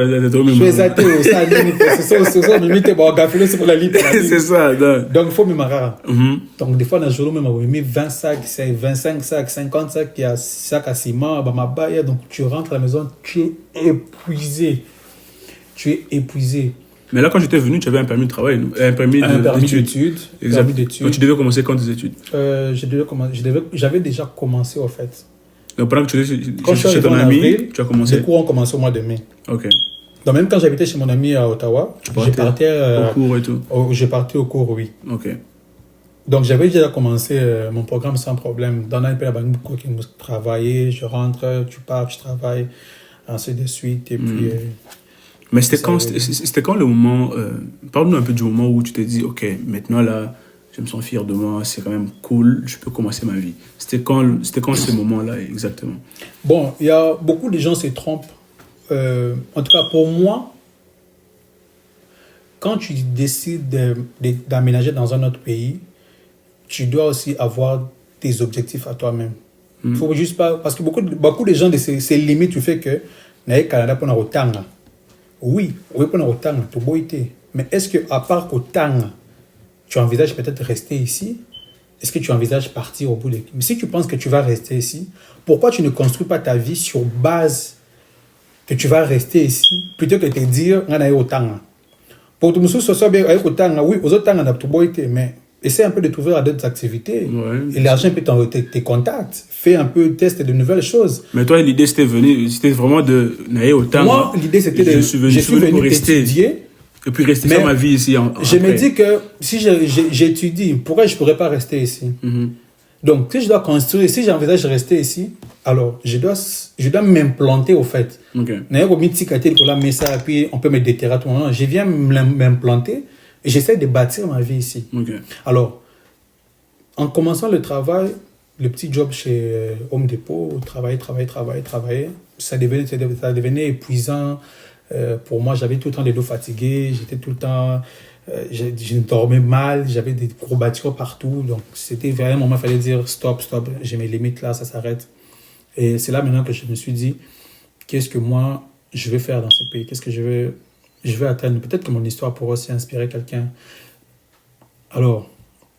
ça. Donc il faut me marrer. Donc des fois dans le jour même on met 20 sacs, 25 sacs, 50 sacs, il y a sacs à ciment, donc tu rentres à la maison, tu es épuisé. Mais là, quand j'étais venu, tu avais un permis de travail, un permis d'études. Exact. Donc tu devais commencer quand tes études? J'avais déjà commencé au fait. Donc pendant que tu étais chez ton ami, tu as commencé? Les cours ont commencé au mois de mai. Ok. Donc même quand j'habitais chez mon ami à Ottawa, je partais au cours et tout? Je partais au cours, oui. Ok. Donc j'avais déjà commencé mon programme sans problème. Dans un peu la banque qui me travaillait, je rentre, tu pars, tu travailles, ainsi de suite. Et puis... Mais c'était quand le moment... parle-nous un peu du moment où tu t'es dit, OK, maintenant là, je me sens fier de moi, c'est quand même cool, je peux commencer ma vie. C'était quand ce moment-là exactement? Bon, il y a beaucoup de gens se trompent. En tout cas, pour moi, quand tu décides d'aménager dans un autre pays, tu dois aussi avoir tes objectifs à toi-même. Il faut juste pas... Parce que beaucoup de gens se limitent du fait que le Canada pour autant. Oui, pour autant, mais est-ce qu'à part autant, tu envisages peut-être de rester ici? Est-ce que tu envisages partir au bout de... Mais si tu penses que tu vas rester ici, pourquoi tu ne construis pas ta vie sur base que tu vas rester ici, plutôt que de te dire, on a autant. Pour tout le monde, ce soit bien, autant, oui, aux autres, on a tout mais essaie un peu de trouver à d'autres activités. Ouais, et l'argent peut tes contacts. Fais un peu test de nouvelles choses. Mais toi, l'idée, c'était vraiment de n'aller autant. Moi, l'idée, c'était de... Je suis venu étudier. Et puis rester faire ma vie ici. Je me dis que si j'étudie, pourquoi je ne pourrais pas rester ici? Donc, si je dois construire, si j'envisage de rester ici, alors je dois m'implanter au fait. Puis on peut me déterrer à tout moment. Je viens m'implanter et j'essaie de bâtir ma vie ici. Alors, en commençant le travail, le petit job chez Home Depot, travailler, ça devenait épuisant. Pour moi, j'avais tout le temps les dos fatigués, j'étais tout le temps... je dormais mal, j'avais des courbatures partout. Donc, c'était vraiment un moment où il fallait dire stop, j'ai mes limites là, ça s'arrête. Et c'est là maintenant que je me suis dit, qu'est-ce que moi, je vais faire dans ce pays? Qu'est-ce que je vais atteindre? Peut-être que mon histoire pourra aussi inspirer quelqu'un. Alors,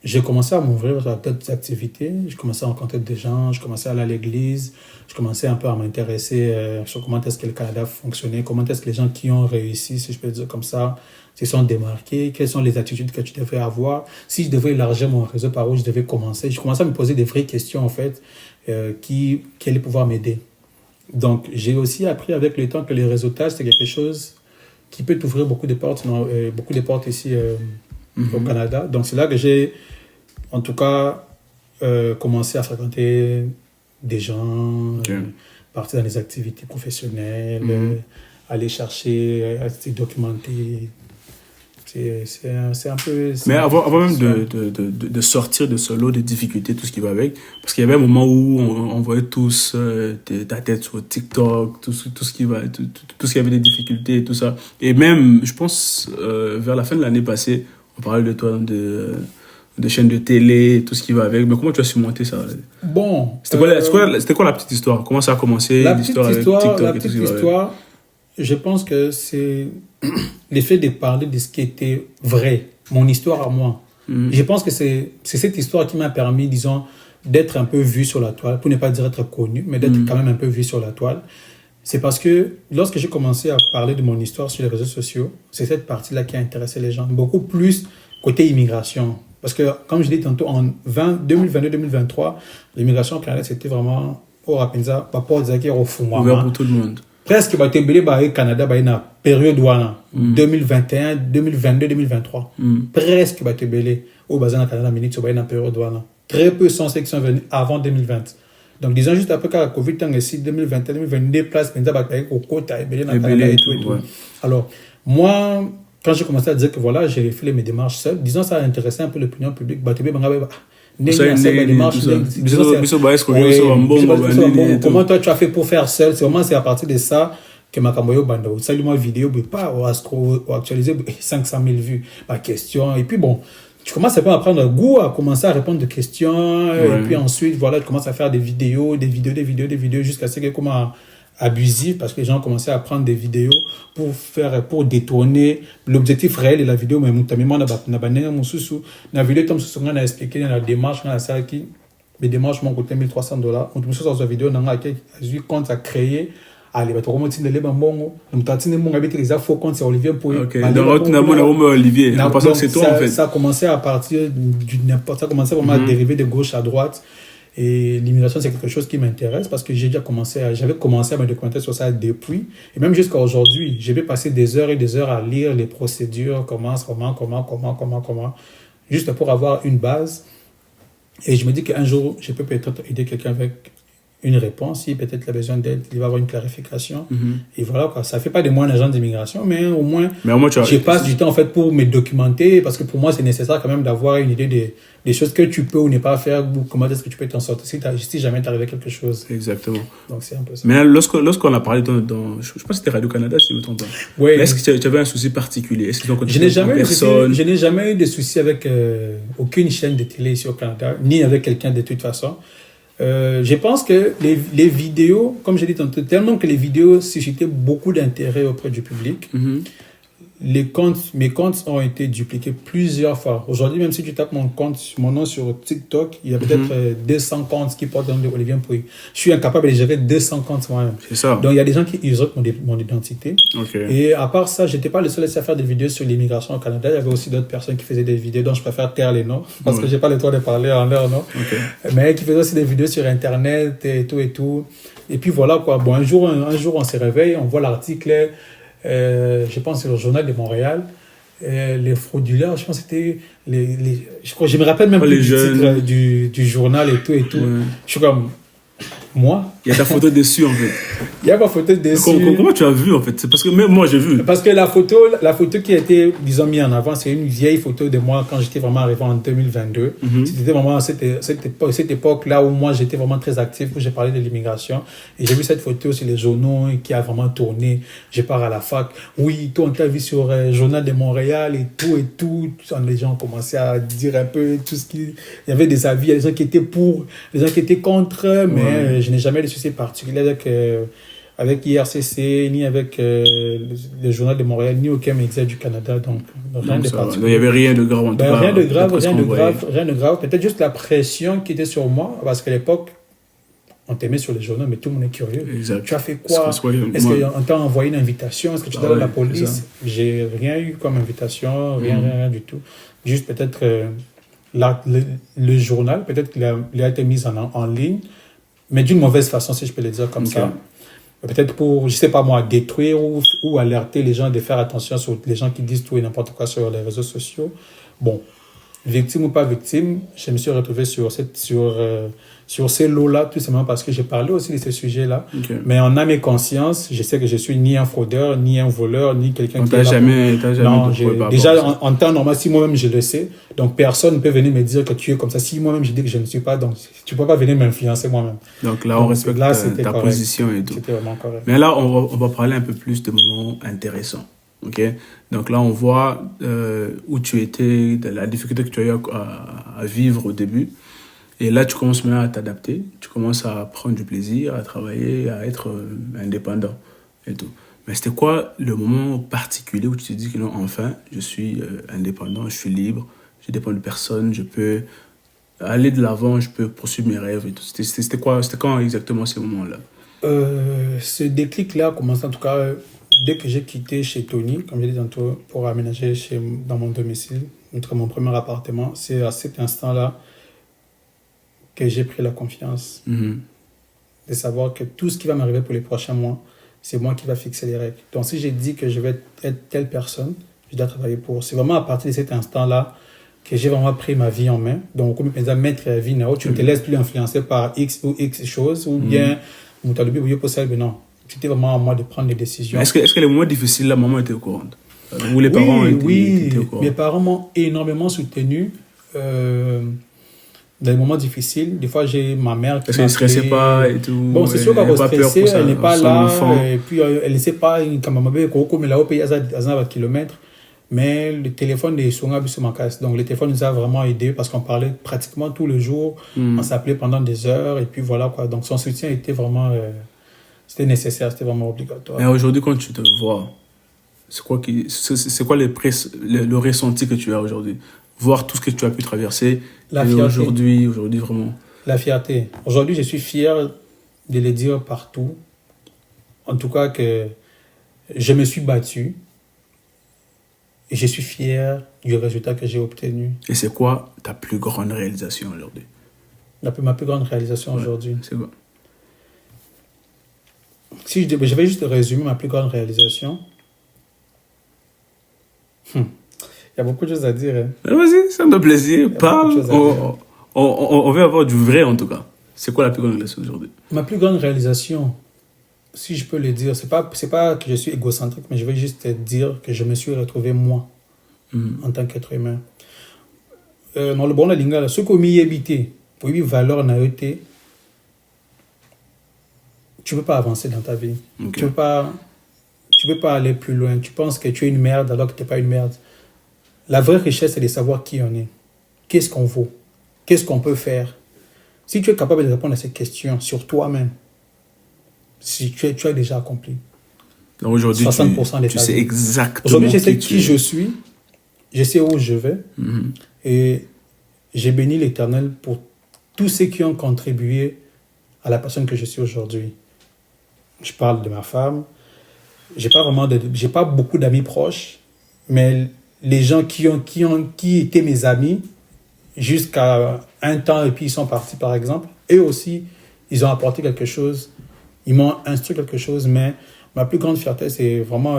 j'ai commencé à m'ouvrir à d'autres activités. Je commençais à rencontrer des gens, je commençais à aller à l'église, je commençais un peu à m'intéresser sur comment est-ce que le Canada fonctionnait, comment est-ce que les gens qui ont réussi, si je peux dire comme ça, se sont démarqués, quelles sont les attitudes que tu devais avoir, si je devais élargir mon réseau, par où je devais commencer. Je commençais à me poser des vraies questions, en fait, qui allaient pouvoir m'aider. Donc, j'ai aussi appris avec le temps que les réseautages, c'est quelque chose qui peut t'ouvrir beaucoup de portes ici au Canada. Donc, c'est là que j'ai, en tout cas, commencé à fréquenter des gens, partir dans des activités professionnelles, aller chercher, à se documenter. C'est un peu... Mais avant même de sortir de ce lot de difficultés, tout ce qui va avec, parce qu'il y avait un moment où on voyait tous ta tête sur TikTok, tout ce qui va, tout ce qui avait des difficultés et tout ça. Et même, je pense, vers la fin de l'année passée, on parlait de toi, de chaînes de télé, tout ce qui va avec. Mais comment tu as surmonté ça? Bon. C'était quoi la petite histoire? Comment ça a commencé? L'histoire avec TikTok et tout ce qui va avec? Je pense que c'est l'effet de parler de ce qui était vrai, mon histoire à moi. Je pense que c'est cette histoire qui m'a permis, disons, d'être un peu vu sur la toile, pour ne pas dire être connu, mais d'être quand même un peu vu sur la toile. C'est parce que lorsque j'ai commencé à parler de mon histoire sur les réseaux sociaux, c'est cette partie-là qui a intéressé les gens, beaucoup plus côté immigration. Parce que, comme je l'ai dit tantôt, en 2022-2023, l'immigration au Canada, c'était vraiment, au Rapenza, pas pour dire au fond. Ouvert pour tout le monde. Presque, au Canada, il y a une période 2021, 2022, 2023. Presque, au Canada, il y a une période. Très peu sont ceux qui sont venus avant 2020. Donc, disons juste après que la COVID, 2021, 2022, place, au côté, et tout. Alors, moi, quand j'ai commencé à dire que voilà, j'ai fait mes démarches seul, disons ça a intéressé un peu l'opinion publique. Comment toi tu as fait pour faire seul? C'est à partir de ça que ma caméra bande. Salut moi vidéo, pas actualiser 500 000 vues. Ma question. Et puis bon, tu commences un peu à prendre goût, à commencer à répondre des questions. Et puis ensuite, voilà, tu commences à faire des vidéos jusqu'à ce que comment abusif, parce que les gens commençaient à prendre des vidéos pour détourner l'objectif réel de la vidéo. Mais la vidéo, on a expliqué dans la démarche, les démarches m'ont coûté $1,300. On a sur la vidéo, on a compte à créer. Allez, tu vas te dire, les faux comptes, c'est Olivier Pouy. Donc, Olivier. C'est toi, en fait. Ça a commencé à partir du n'importe, ça a commencé vraiment à dériver de gauche à droite. Et l'immigration, c'est quelque chose qui m'intéresse parce que j'avais commencé à me documenter sur ça depuis. Et même jusqu'à aujourd'hui, je vais passer des heures et des heures à lire les procédures, comment, juste pour avoir une base. Et je me dis qu'un jour, je peux peut-être aider quelqu'un avec une réponse. Si peut-être il a besoin d'aide, il va avoir une clarification. Et voilà, quoi. Ça ne fait pas de moi un agent d'immigration, mais au moins je passe du temps en fait pour me documenter parce que pour moi, c'est nécessaire quand même d'avoir une idée des choses que tu peux ou ne pas faire, ou comment est-ce que tu peux t'en sortir si jamais t'arrive quelque chose. Exactement. Donc c'est un peu ça. Mais lorsqu'on a parlé je pense que c'était Radio-Canada, si je ne me trompe pas. Ouais. Est-ce que tu avais un souci particulier? Est-ce qu'ils ont je n'ai jamais eu de souci avec aucune chaîne de télé ici au Canada, ni avec quelqu'un de toute façon. Je pense que les vidéos, comme je l'ai dit tantôt, tellement que les vidéos suscitaient beaucoup d'intérêt auprès du public, mes comptes ont été dupliqués plusieurs fois. Aujourd'hui, même si tu tapes mon nom sur TikTok, il y a peut-être 200 comptes qui portent le nom de Olivier Pouy. Je suis incapable de gérer 200 comptes moi-même. C'est ça. Donc, il y a des gens qui usurpent mon identité. Et à part ça, je n'étais pas le seul à faire des vidéos sur l'immigration au Canada. Il y avait aussi d'autres personnes qui faisaient des vidéos dont je préfère taire les noms parce que je n'ai pas le droit de parler en leur nom. Mais qui faisaient aussi des vidéos sur Internet et tout. Et puis voilà, quoi. Bon, un jour, on se réveille, on voit l'article... je pense que c'est le journal de Montréal, les frauduleurs, je pense que c'était je me rappelle même plus du titre du journal et tout. Je suis comme moi. Il y a ta photo dessus en fait. Il y a ma photo dessus. Comment tu as vu en fait? C'est parce que même moi j'ai vu. Parce que la photo qui a été disons mise en avant, c'est une vieille photo de moi quand j'étais vraiment arrivé en 2022. C'était vraiment cette époque là où moi j'étais vraiment très actif, où j'ai parlé de l'immigration et j'ai vu cette photo sur les journaux qui a vraiment tourné. Je pars à la fac. Oui, toi on t'a vu sur le journal de Montréal et tout. Les gens commençaient à dire un peu tout ce qui... Il y avait des avis, il y a des gens qui étaient pour, des gens qui étaient contre, mais je n'ai jamais de soucis particuliers avec IRCC, ni avec le Journal de Montréal, ni aucun média du Canada. Donc rien de particulier. Il n'y avait rien de grave en tout cas. Rien de grave. Peut-être juste la pression qui était sur moi, parce qu'à l'époque, on t'aimait sur les journaux, mais tout le monde est curieux. Exact. Tu as fait quoi? Est-ce qu'on t'a envoyé une invitation? Est-ce que tu dois à la police? J'ai rien eu comme invitation, rien du tout. Juste peut-être le journal, peut-être qu'il a été mis en ligne, mais d'une mauvaise façon, si je peux le dire comme ça. Peut-être pour, je sais pas moi, détruire ou alerter les gens de faire attention sur les gens qui disent tout et n'importe quoi sur les réseaux sociaux. Bon, victime ou pas victime, je me suis retrouvé sur ces lots-là, tout simplement parce que j'ai parlé aussi de ces sujets-là. Mais en âme et conscience, je sais que je suis ni un fraudeur, ni un voleur, ni quelqu'un qui... T'as jamais non, déjà, en temps normal, si moi-même je le sais, donc personne ne peut venir me dire que tu es comme ça. Si moi-même je dis que je ne suis pas, donc tu ne peux pas venir m'influencer moi-même. Donc là, on respecte ta position et tout. C'était vraiment correct. Mais là, on va parler un peu plus de moments intéressants. Okay? Donc là, on voit où tu étais, la difficulté que tu as eu à vivre au début. Et là, tu commences maintenant à t'adapter. Tu commences à prendre du plaisir, à travailler, à être indépendant et tout. Mais c'était quoi le moment particulier où tu te dis que non, enfin, je suis indépendant, je suis libre, je ne dépends de personne, je peux aller de l'avant, je peux poursuivre mes rêves et tout. C'était quand exactement ces moments-là? Ce déclic-là a commencé en tout cas dès que j'ai quitté chez Tony, comme je l'ai dit tantôt, pour aménager dans mon domicile, mon premier appartement. C'est à cet instant-là que j'ai pris la confiance de savoir que tout ce qui va m'arriver pour les prochains mois, c'est moi qui va fixer les règles. Donc, si j'ai dit que je vais être telle personne, je dois travailler pour. C'est vraiment à partir de cet instant-là que j'ai vraiment pris ma vie en main. Donc, comme on dit, mettre la vie en haut, tu ne te laisses plus influencer par X ou X choses, ou bien, mais non. C'était vraiment à moi de prendre les décisions. Est-ce que les moments difficiles, la maman était au courant? Ou les parents étaient au courant? Mes parents m'ont énormément soutenu. Dans les moments difficiles, des fois j'ai ma mère qui Parce qu'elle ne stressait pas et tout. Bon, c'est sûr qu'elle va stresser, elle n'est pas là, et puis elle ne sait pas, quand maman mais là, au pays, à 20 km. Mais le téléphone de Songa sur ma casse. Donc le téléphone nous a vraiment aidé parce qu'on parlait pratiquement tous les jours, on s'appelait pendant des heures, et puis voilà quoi. Donc son soutien était vraiment, c'était nécessaire, c'était vraiment obligatoire. Et aujourd'hui, quand tu te vois, c'est quoi le ressenti que tu as aujourd'hui? Voir tout ce que tu as pu traverser. La fierté. Aujourd'hui, vraiment. La fierté. Aujourd'hui, je suis fier de le dire partout. En tout cas, que je me suis battu. Et je suis fier du résultat que j'ai obtenu. Et c'est quoi ta plus grande réalisation aujourd'hui? Ma plus grande réalisation aujourd'hui. C'est quoi? Si je vais juste résumer ma plus grande réalisation. Il y a beaucoup de choses à dire. Hein. Vas-y, ça me fait plaisir. Parle. On veut avoir du vrai en tout cas. C'est quoi la plus grande réalisation aujourd'hui? Ma plus grande réalisation, si je peux le dire, c'est pas que je suis égocentrique, mais je vais juste te dire que je me suis retrouvé moi en tant qu'être humain. Dans le bon la lingala, ce qu'on m'y habité, pour y valeur n'a été, tu peux pas avancer dans ta vie. Okay. Tu peux pas aller plus loin. Tu penses que tu es une merde alors que tu n'es pas une merde. La vraie richesse, c'est de savoir qui on est. Qu'est-ce qu'on vaut? Qu'est-ce qu'on peut faire? Si tu es capable de répondre à ces questions sur toi-même, si tu as déjà accompli. Donc aujourd'hui, 60% tu sais exactement. Aujourd'hui, je sais qui je suis, je sais où je vais, et j'ai béni l'Éternel pour tous ceux qui ont contribué à la personne que je suis aujourd'hui. Je parle de ma femme. J'ai pas beaucoup d'amis proches, mais les gens qui étaient mes amis jusqu'à un temps et puis ils sont partis par exemple, eux aussi, ils ont apporté quelque chose, ils m'ont instruit quelque chose, mais ma plus grande fierté, c'est vraiment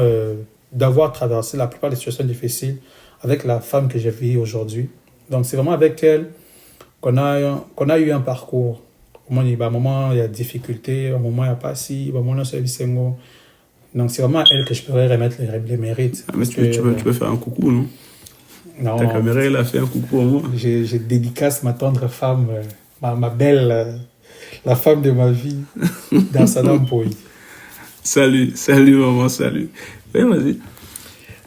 d'avoir traversé la plupart des situations difficiles avec la femme que j'ai vue aujourd'hui. Donc c'est vraiment avec elle qu'on a eu un parcours. À un moment, il y a difficulté, à un moment, il n'y a pas si, à un moment, il y a donc c'est vraiment à elle que je pourrais remettre les mérites. Mais tu peux faire un coucou, non? Non. Ta caméra, elle a fait un coucou au moins. Je dédicace ma tendre femme, ma belle, la femme de ma vie, dans Saddam Boy. Salut maman, salut. Oui, vas-y.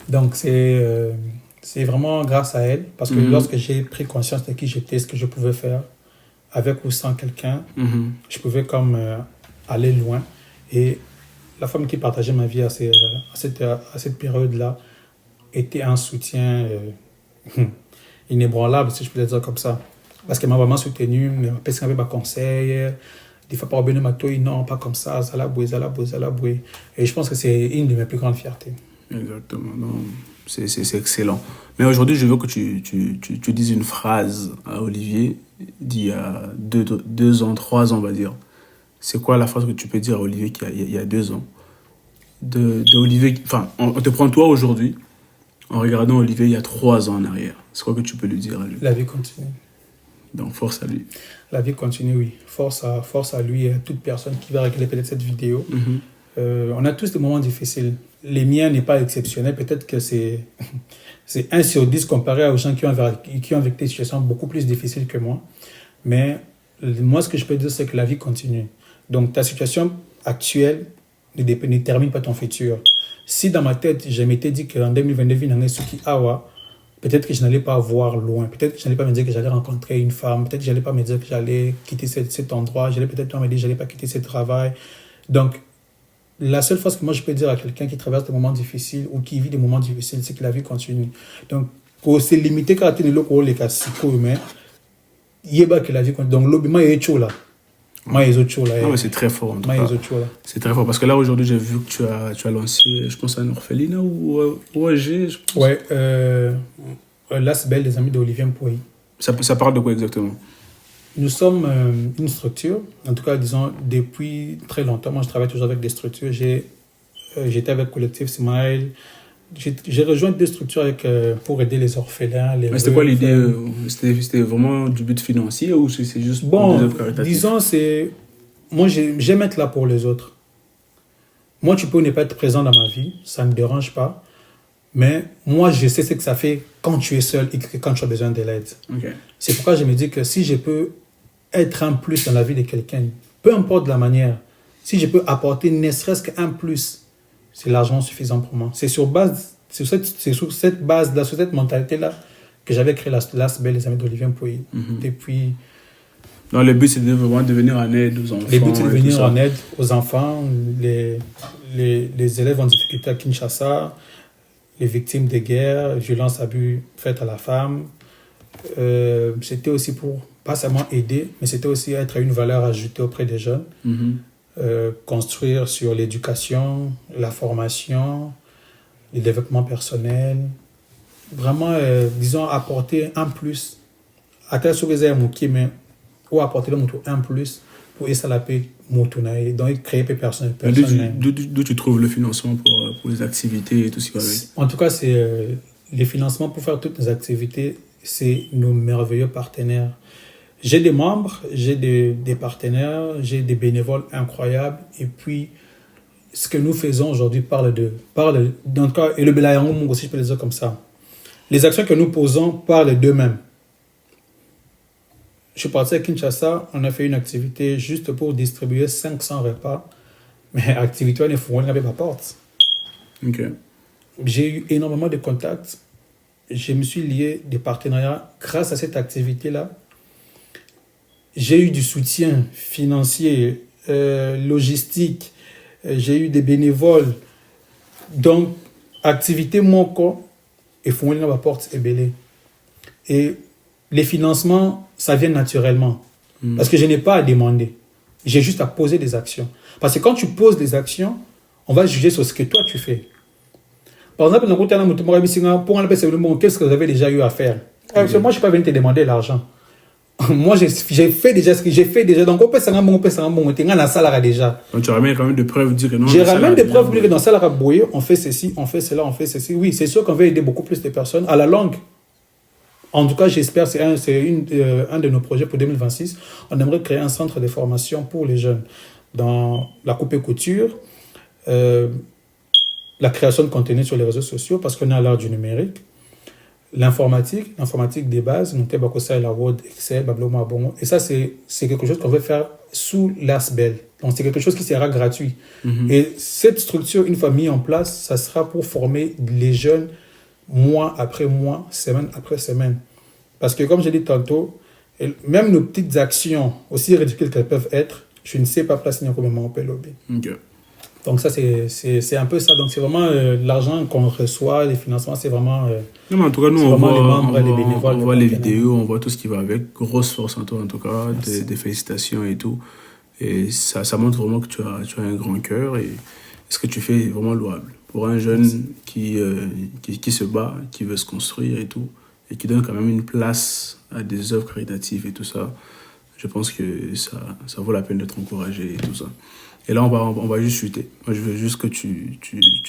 Donc c'est vraiment grâce à elle, parce que lorsque j'ai pris conscience de qui j'étais, ce que je pouvais faire, avec ou sans quelqu'un, je pouvais comme aller loin. Et la femme qui partageait ma vie à cette période-là était un soutien inébranlable, si je peux le dire comme ça. Parce qu'elle m'a vraiment soutenu, elle m'a fait des conseils. Des fois, par rapport à non, pas comme ça, ça l'a boué. Et je pense que c'est une de mes plus grandes fiertés. Exactement, non, c'est excellent. Mais aujourd'hui, je veux que tu dises une phrase à Olivier d'il y a 2 ans, 3 ans, on va dire. C'est quoi la phrase que tu peux dire à Olivier il y a 2 ans de Olivier, enfin, on te prend toi aujourd'hui, en regardant Olivier il y a 3 ans en arrière. C'est quoi que tu peux lui dire à lui? La vie continue. Donc, force à lui. La vie continue, oui. Force à lui et à toute personne qui va regarder peut-être cette vidéo. On a tous des moments difficiles. Les miens n'est pas exceptionnel. Peut-être que c'est 1 sur 10 comparé aux gens qui ont vécu des situations beaucoup plus difficiles que moi. Mais moi, ce que je peux dire, c'est que la vie continue. Donc, ta situation actuelle ne termine pas ton futur. Si dans ma tête, je m'étais dit qu'en 2022, peut-être que je n'allais pas voir loin. Peut-être que je n'allais pas me dire que j'allais rencontrer une femme. Peut-être que je n'allais pas me dire que j'allais quitter cet endroit. J'allais peut-être pas me dire que je n'allais pas quitter ce travail. Donc, la seule chose que moi je peux dire à quelqu'un qui traverse des moments difficiles ou qui vit des moments difficiles, c'est que la vie continue. Donc, pour se limiter à tenir le coup, les cas psycho-humains, il y a que la vie continue. Donc, l'obéissance est chaud là. Non, mais c'est très fort en tout cas. C'est très fort parce que là aujourd'hui j'ai vu que tu as lancé, je pense, un orphelinat ou OAG. Ouais, l'ASBEL, les amis d'Olivier Mpoui. Ça parle de quoi exactement? Nous sommes une structure, en tout cas disons depuis très longtemps. Moi je travaille toujours avec des structures. J'étais avec Collectif Smile. J'ai rejoint 2 structures pour aider les orphelins. Mais c'était quoi l'idée? C'était vraiment du but financier ou c'est juste bon, disons, moi j'aime être là pour les autres. Moi, tu peux ne pas être présent dans ma vie, ça ne me dérange pas. Mais moi, je sais ce que ça fait quand tu es seul et quand tu as besoin de l'aide. Okay. C'est pourquoi je me dis que si je peux être un plus dans la vie de quelqu'un, peu importe la manière, si je peux apporter ne serait-ce qu'un plus, c'est largement suffisant pour moi. C'est sur cette base-là, sur cette mentalité-là, que j'avais créé l'ASBEL, les amis d'Olivier Mpoui. Depuis... Non, le but, c'est de vraiment de venir en aide aux enfants. Le but, c'est de venir en aide aux enfants, les élèves en difficulté à Kinshasa, les victimes de guerre, violences, abus faits à la femme. C'était aussi pour, pas seulement aider, mais c'était aussi être une valeur ajoutée auprès des jeunes. Construire sur l'éducation, la formation, le développement personnel. Vraiment, disons, apporter un plus. À tel souhait, mais ou apporter un plus pour essayer la paix, donc créer des personnes. D'où tu trouves le financement pour les activités et tout ce qui va avec? En tout cas, c'est les financements pour faire toutes les activités, c'est nos merveilleux partenaires. J'ai des membres, j'ai des partenaires, j'ai des bénévoles incroyables. Et puis, ce que nous faisons aujourd'hui parle dans le cas, et le Belayango aussi, je peux le dire comme ça. Les actions que nous posons parlent d'eux-mêmes. Je suis parti à Kinshasa, on a fait une activité juste pour distribuer 500 repas. Mais l'activité, elle est fournie avec ma porte. Okay. J'ai eu énormément de contacts. Je me suis lié des partenariats grâce à cette activité-là. J'ai eu du soutien financier, logistique. J'ai eu des bénévoles. Donc, activité mon corps et fournie avec ma porte est belée. Et les financements, ça vient naturellement. Parce que je n'ai pas à demander. J'ai juste à poser des actions. Parce que quand tu poses des actions, on va juger sur ce que toi tu fais. Par exemple, qu'est-ce que vous avez déjà eu à faire? Moi, je ne suis pas venu te demander l'argent. Moi, j'ai fait déjà ce que j'ai fait déjà. Donc, on peut s'en déjà. Donc, tu ramènes quand même des preuves dire que non. Je ramène des preuves dire que dans ça, on fait ceci, on fait cela, on fait ceci. Oui, c'est sûr qu'on va aider beaucoup plus de personnes à la longue. En tout cas, j'espère, c'est un de nos projets pour 2026. On aimerait créer un centre de formation pour les jeunes dans la coupe et couture, la création de contenu sur les réseaux sociaux, parce qu'on est à l'heure du numérique, l'informatique des bases, la Word, Excel, Babloma, Bongo. Et ça, c'est quelque chose qu'on veut faire sous l'ASBEL. Donc, c'est quelque chose qui sera gratuit. Et cette structure, une fois mise en place, ça sera pour former les jeunes mois après mois, semaine après semaine. Parce que, comme j'ai dit tantôt, même nos petites actions, aussi ridicules qu'elles peuvent être, je ne sais pas placer comment on peut lobby. Okay. Donc ça, c'est un peu ça. Donc c'est vraiment l'argent qu'on reçoit, les financements, c'est vraiment... non, mais en tout cas, nous, c'est on vraiment voit, les membres, on les voit, bénévoles. on voit les vidéos, on voit tout ce qui va avec. Grosse force en toi, en tout cas. Des félicitations et tout. Et ça montre vraiment que tu as un grand cœur et ce que tu fais est vraiment louable. Pour un jeune qui se bat, qui veut se construire et tout, et qui donne quand même une place à des œuvres caritatives et tout ça, je pense que ça vaut la peine d'être encouragé et tout ça. Et là, on va juste chuter. Moi, je veux juste que tu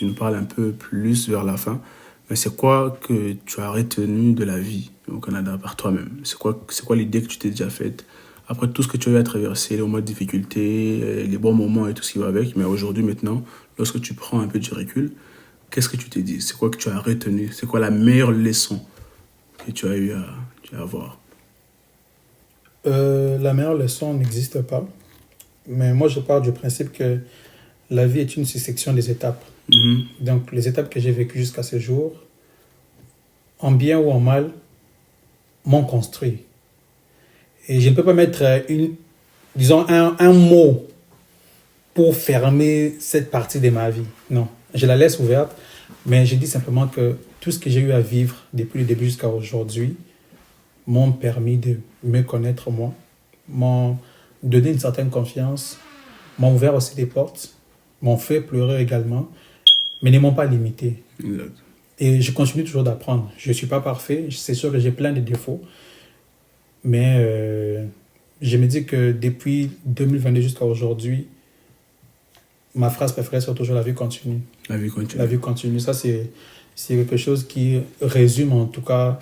nous parles un peu plus vers la fin. Mais c'est quoi que tu as retenu de la vie au Canada par toi-même? C'est quoi l'idée que tu t'es déjà faite? Après tout ce que tu as eu à traverser, les moments de difficulté, les bons moments et tout ce qui va avec, mais aujourd'hui, maintenant, lorsque tu prends un peu du recul, qu'est-ce que tu t'es dit? C'est quoi que tu as retenu? C'est quoi la meilleure leçon que tu as eu à avoir? La meilleure leçon n'existe pas. Mais moi, je pars du principe que la vie est une succession des étapes. Donc, les étapes que j'ai vécues jusqu'à ce jour, en bien ou en mal, m'ont construit. Et je ne peux pas mettre un mot pour fermer cette partie de ma vie. Non, je la laisse ouverte, mais je dis simplement que tout ce que j'ai eu à vivre depuis le début jusqu'à aujourd'hui m'ont permis de me connaître moi, m'ont donné une certaine confiance, m'ont ouvert aussi des portes, m'ont fait pleurer également, mais ne m'ont pas limité. Exact. Et je continue toujours d'apprendre. Je ne suis pas parfait, c'est sûr que j'ai plein de défauts, mais je me dis que depuis 2022 jusqu'à aujourd'hui, ma phrase préférée, c'est toujours la vie continue. La vie continue. La vie continue. Ça, c'est quelque chose qui résume en tout cas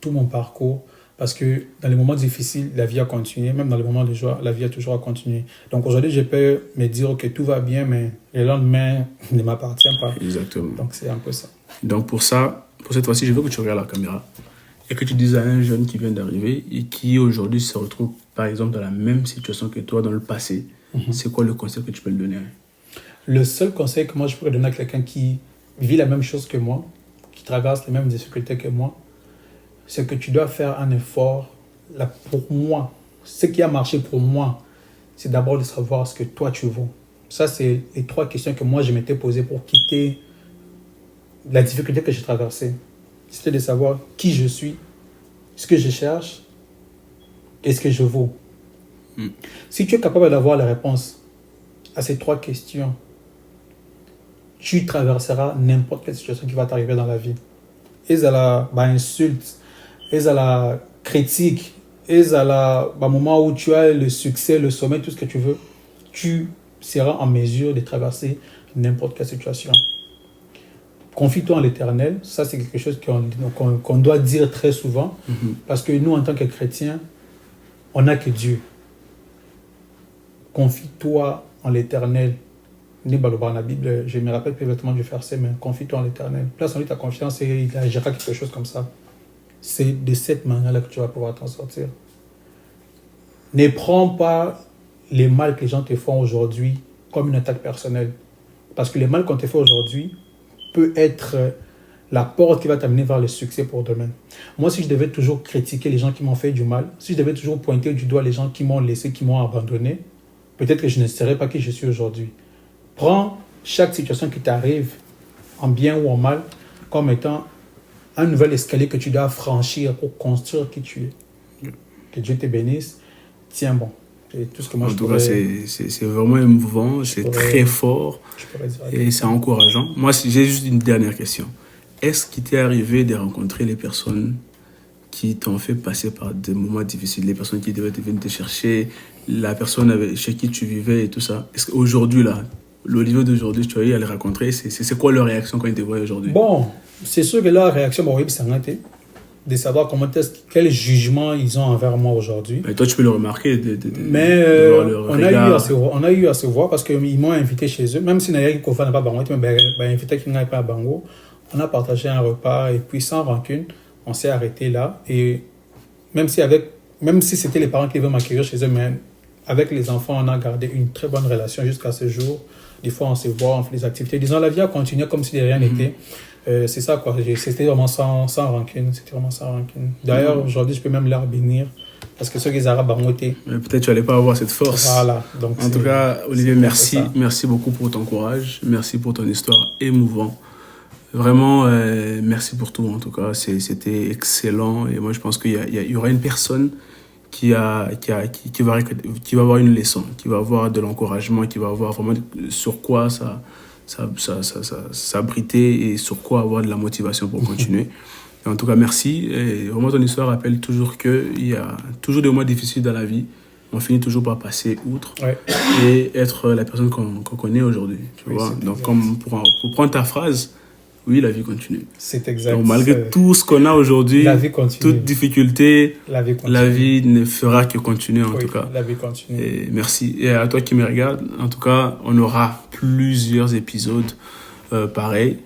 tout mon parcours. Parce que dans les moments difficiles, la vie a continué. Même dans les moments de joie, la vie a toujours continué. Donc aujourd'hui, je peux me dire que tout va bien, mais le lendemain ne m'appartient pas. Exactement. Donc c'est un peu ça. Donc pour cette fois-ci, je veux que tu regardes la caméra et que tu dises à un jeune qui vient d'arriver et qui aujourd'hui se retrouve par exemple dans la même situation que toi dans le passé, c'est quoi le conseil que tu peux lui donner? Le seul conseil que moi je pourrais donner à quelqu'un qui vit la même chose que moi, qui traverse les mêmes difficultés que moi, c'est que tu dois faire un effort. Là, pour moi, ce qui a marché pour moi, c'est d'abord de savoir ce que toi tu vaux. Ça, c'est les 3 questions que moi je m'étais posées pour quitter la difficulté que j'ai traversée. C'était de savoir qui je suis, ce que je cherche et ce que je vaux. Si tu es capable d'avoir la réponse à ces 3 questions, tu traverseras n'importe quelle situation qui va t'arriver dans la vie. Et à la insulte, et à la critique, et à la moment où tu as le succès, le sommet, tout ce que tu veux, tu seras en mesure de traverser n'importe quelle situation. Confie-toi en l'Éternel. Ça, c'est quelque chose qu'on doit dire très souvent, parce que nous, en tant que chrétiens, on n'a que Dieu. Confie-toi en l'Éternel. Dans la Bible, je me rappelle plus exactement du verset, mais confie-toi en l'Éternel. Place en lui ta confiance et il agira quelque chose comme ça. C'est de cette manière-là que tu vas pouvoir t'en sortir. Ne prends pas les mal que les gens te font aujourd'hui comme une attaque personnelle. Parce que les mal qu'on te fait aujourd'hui peut être la porte qui va t'amener vers le succès pour demain. Moi, si je devais toujours critiquer les gens qui m'ont fait du mal, si je devais toujours pointer du doigt les gens qui m'ont laissé, qui m'ont abandonné, peut-être que je ne serais pas qui je suis aujourd'hui. Prends chaque situation qui t'arrive, en bien ou en mal, comme étant un nouvel escalier que tu dois franchir pour construire qui tu es. Que Dieu te bénisse. Tiens bon. C'est tout ce que moi en tout cas, c'est vraiment émouvant, c'est très fort et c'est encourageant. Moi, j'ai juste une dernière question. Est-ce qu'il t'est arrivé de rencontrer les personnes qui t'ont fait passer par des moments difficiles, les personnes qui devaient venir te chercher, la personne chez qui tu vivais et tout ça? Est-ce qu'aujourd'hui, là, l'Olivier d'aujourd'hui, tu as eu à les rencontrer, c'est quoi leur réaction quand ils te voient aujourd'hui? Bon, c'est sûr que leur réaction, oui, c'est de savoir quel jugement ils ont envers moi aujourd'hui. Et toi, tu peux le remarquer. Mais on a eu à se voir parce qu'ils m'ont invité chez eux, même si n'a pas Bango, mais invité qu'ils n'aient pas à Bango. On a partagé un repas et puis sans rancune, on s'est arrêté là. Et même si c'était les parents qui veulent m'accueillir chez eux, mais avec les enfants, on a gardé une très bonne relation jusqu'à ce jour. Des fois, on se voit, on fait des activités. Disons, la vie a continué comme si de rien n'était. C'est ça, quoi. C'était vraiment sans rancune. C'était vraiment sans rancune. D'ailleurs, aujourd'hui, je peux même leur bénir Parce que ceux qui arabes ont été. Mais peut-être tu n'allais pas avoir cette force. Voilà. Donc en tout cas, Olivier, merci. Merci beaucoup pour ton courage. Merci pour ton histoire émouvante. Vraiment, merci pour tout. En tout cas, c'était excellent. Et moi, je pense qu'il y aura une personne qui va avoir une leçon, qui va avoir de l'encouragement, qui va avoir vraiment sur quoi s'abriter et sur quoi avoir de la motivation pour continuer. En tout cas, merci. Et vraiment, ton histoire rappelle toujours qu'il y a toujours des moments difficiles dans la vie. On finit toujours par passer outre et être la personne qu'on connaît aujourd'hui. Tu vois? Donc, comme pour prendre ta phrase, oui, la vie continue. C'est exact. Donc, malgré tout ce qu'on a aujourd'hui, toute difficulté, la vie ne fera que continuer en tout cas. La vie continue. Et merci. Et à toi qui me regardes, en tout cas, on aura plusieurs épisodes pareils.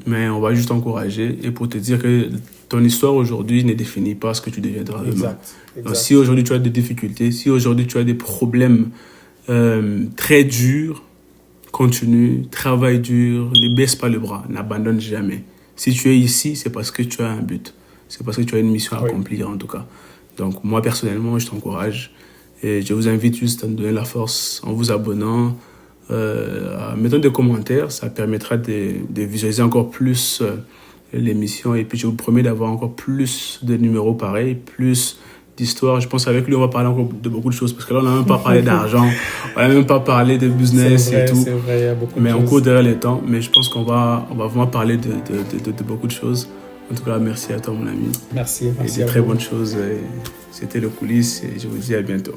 Mais on va juste t'encourager et pour te dire que ton histoire aujourd'hui ne définit pas ce que tu deviendras demain. Donc, si aujourd'hui tu as des difficultés, si aujourd'hui tu as des problèmes très durs, continue, travaille dur, ne baisse pas le bras, n'abandonne jamais. Si tu es ici, c'est parce que tu as un but. C'est parce que tu as une mission à accomplir en tout cas. Donc moi personnellement, je t'encourage et je vous invite juste à me donner la force en vous abonnant, mettons des commentaires, ça permettra de visualiser encore plus l'émission et puis je vous promets d'avoir encore plus de numéros pareils, plus d'histoires. Je pense qu'avec lui on va parler encore de beaucoup de choses parce que là on n'a même pas parlé d'argent, on n'a même pas parlé de business et tout. C'est vrai, il y a beaucoup mais de on choses. court derrière les temps, mais je pense qu'on va vraiment parler de beaucoup de choses. En tout cas, merci à toi mon ami. Merci. Et de très bonnes choses. C'était le coulisses et je vous dis à bientôt.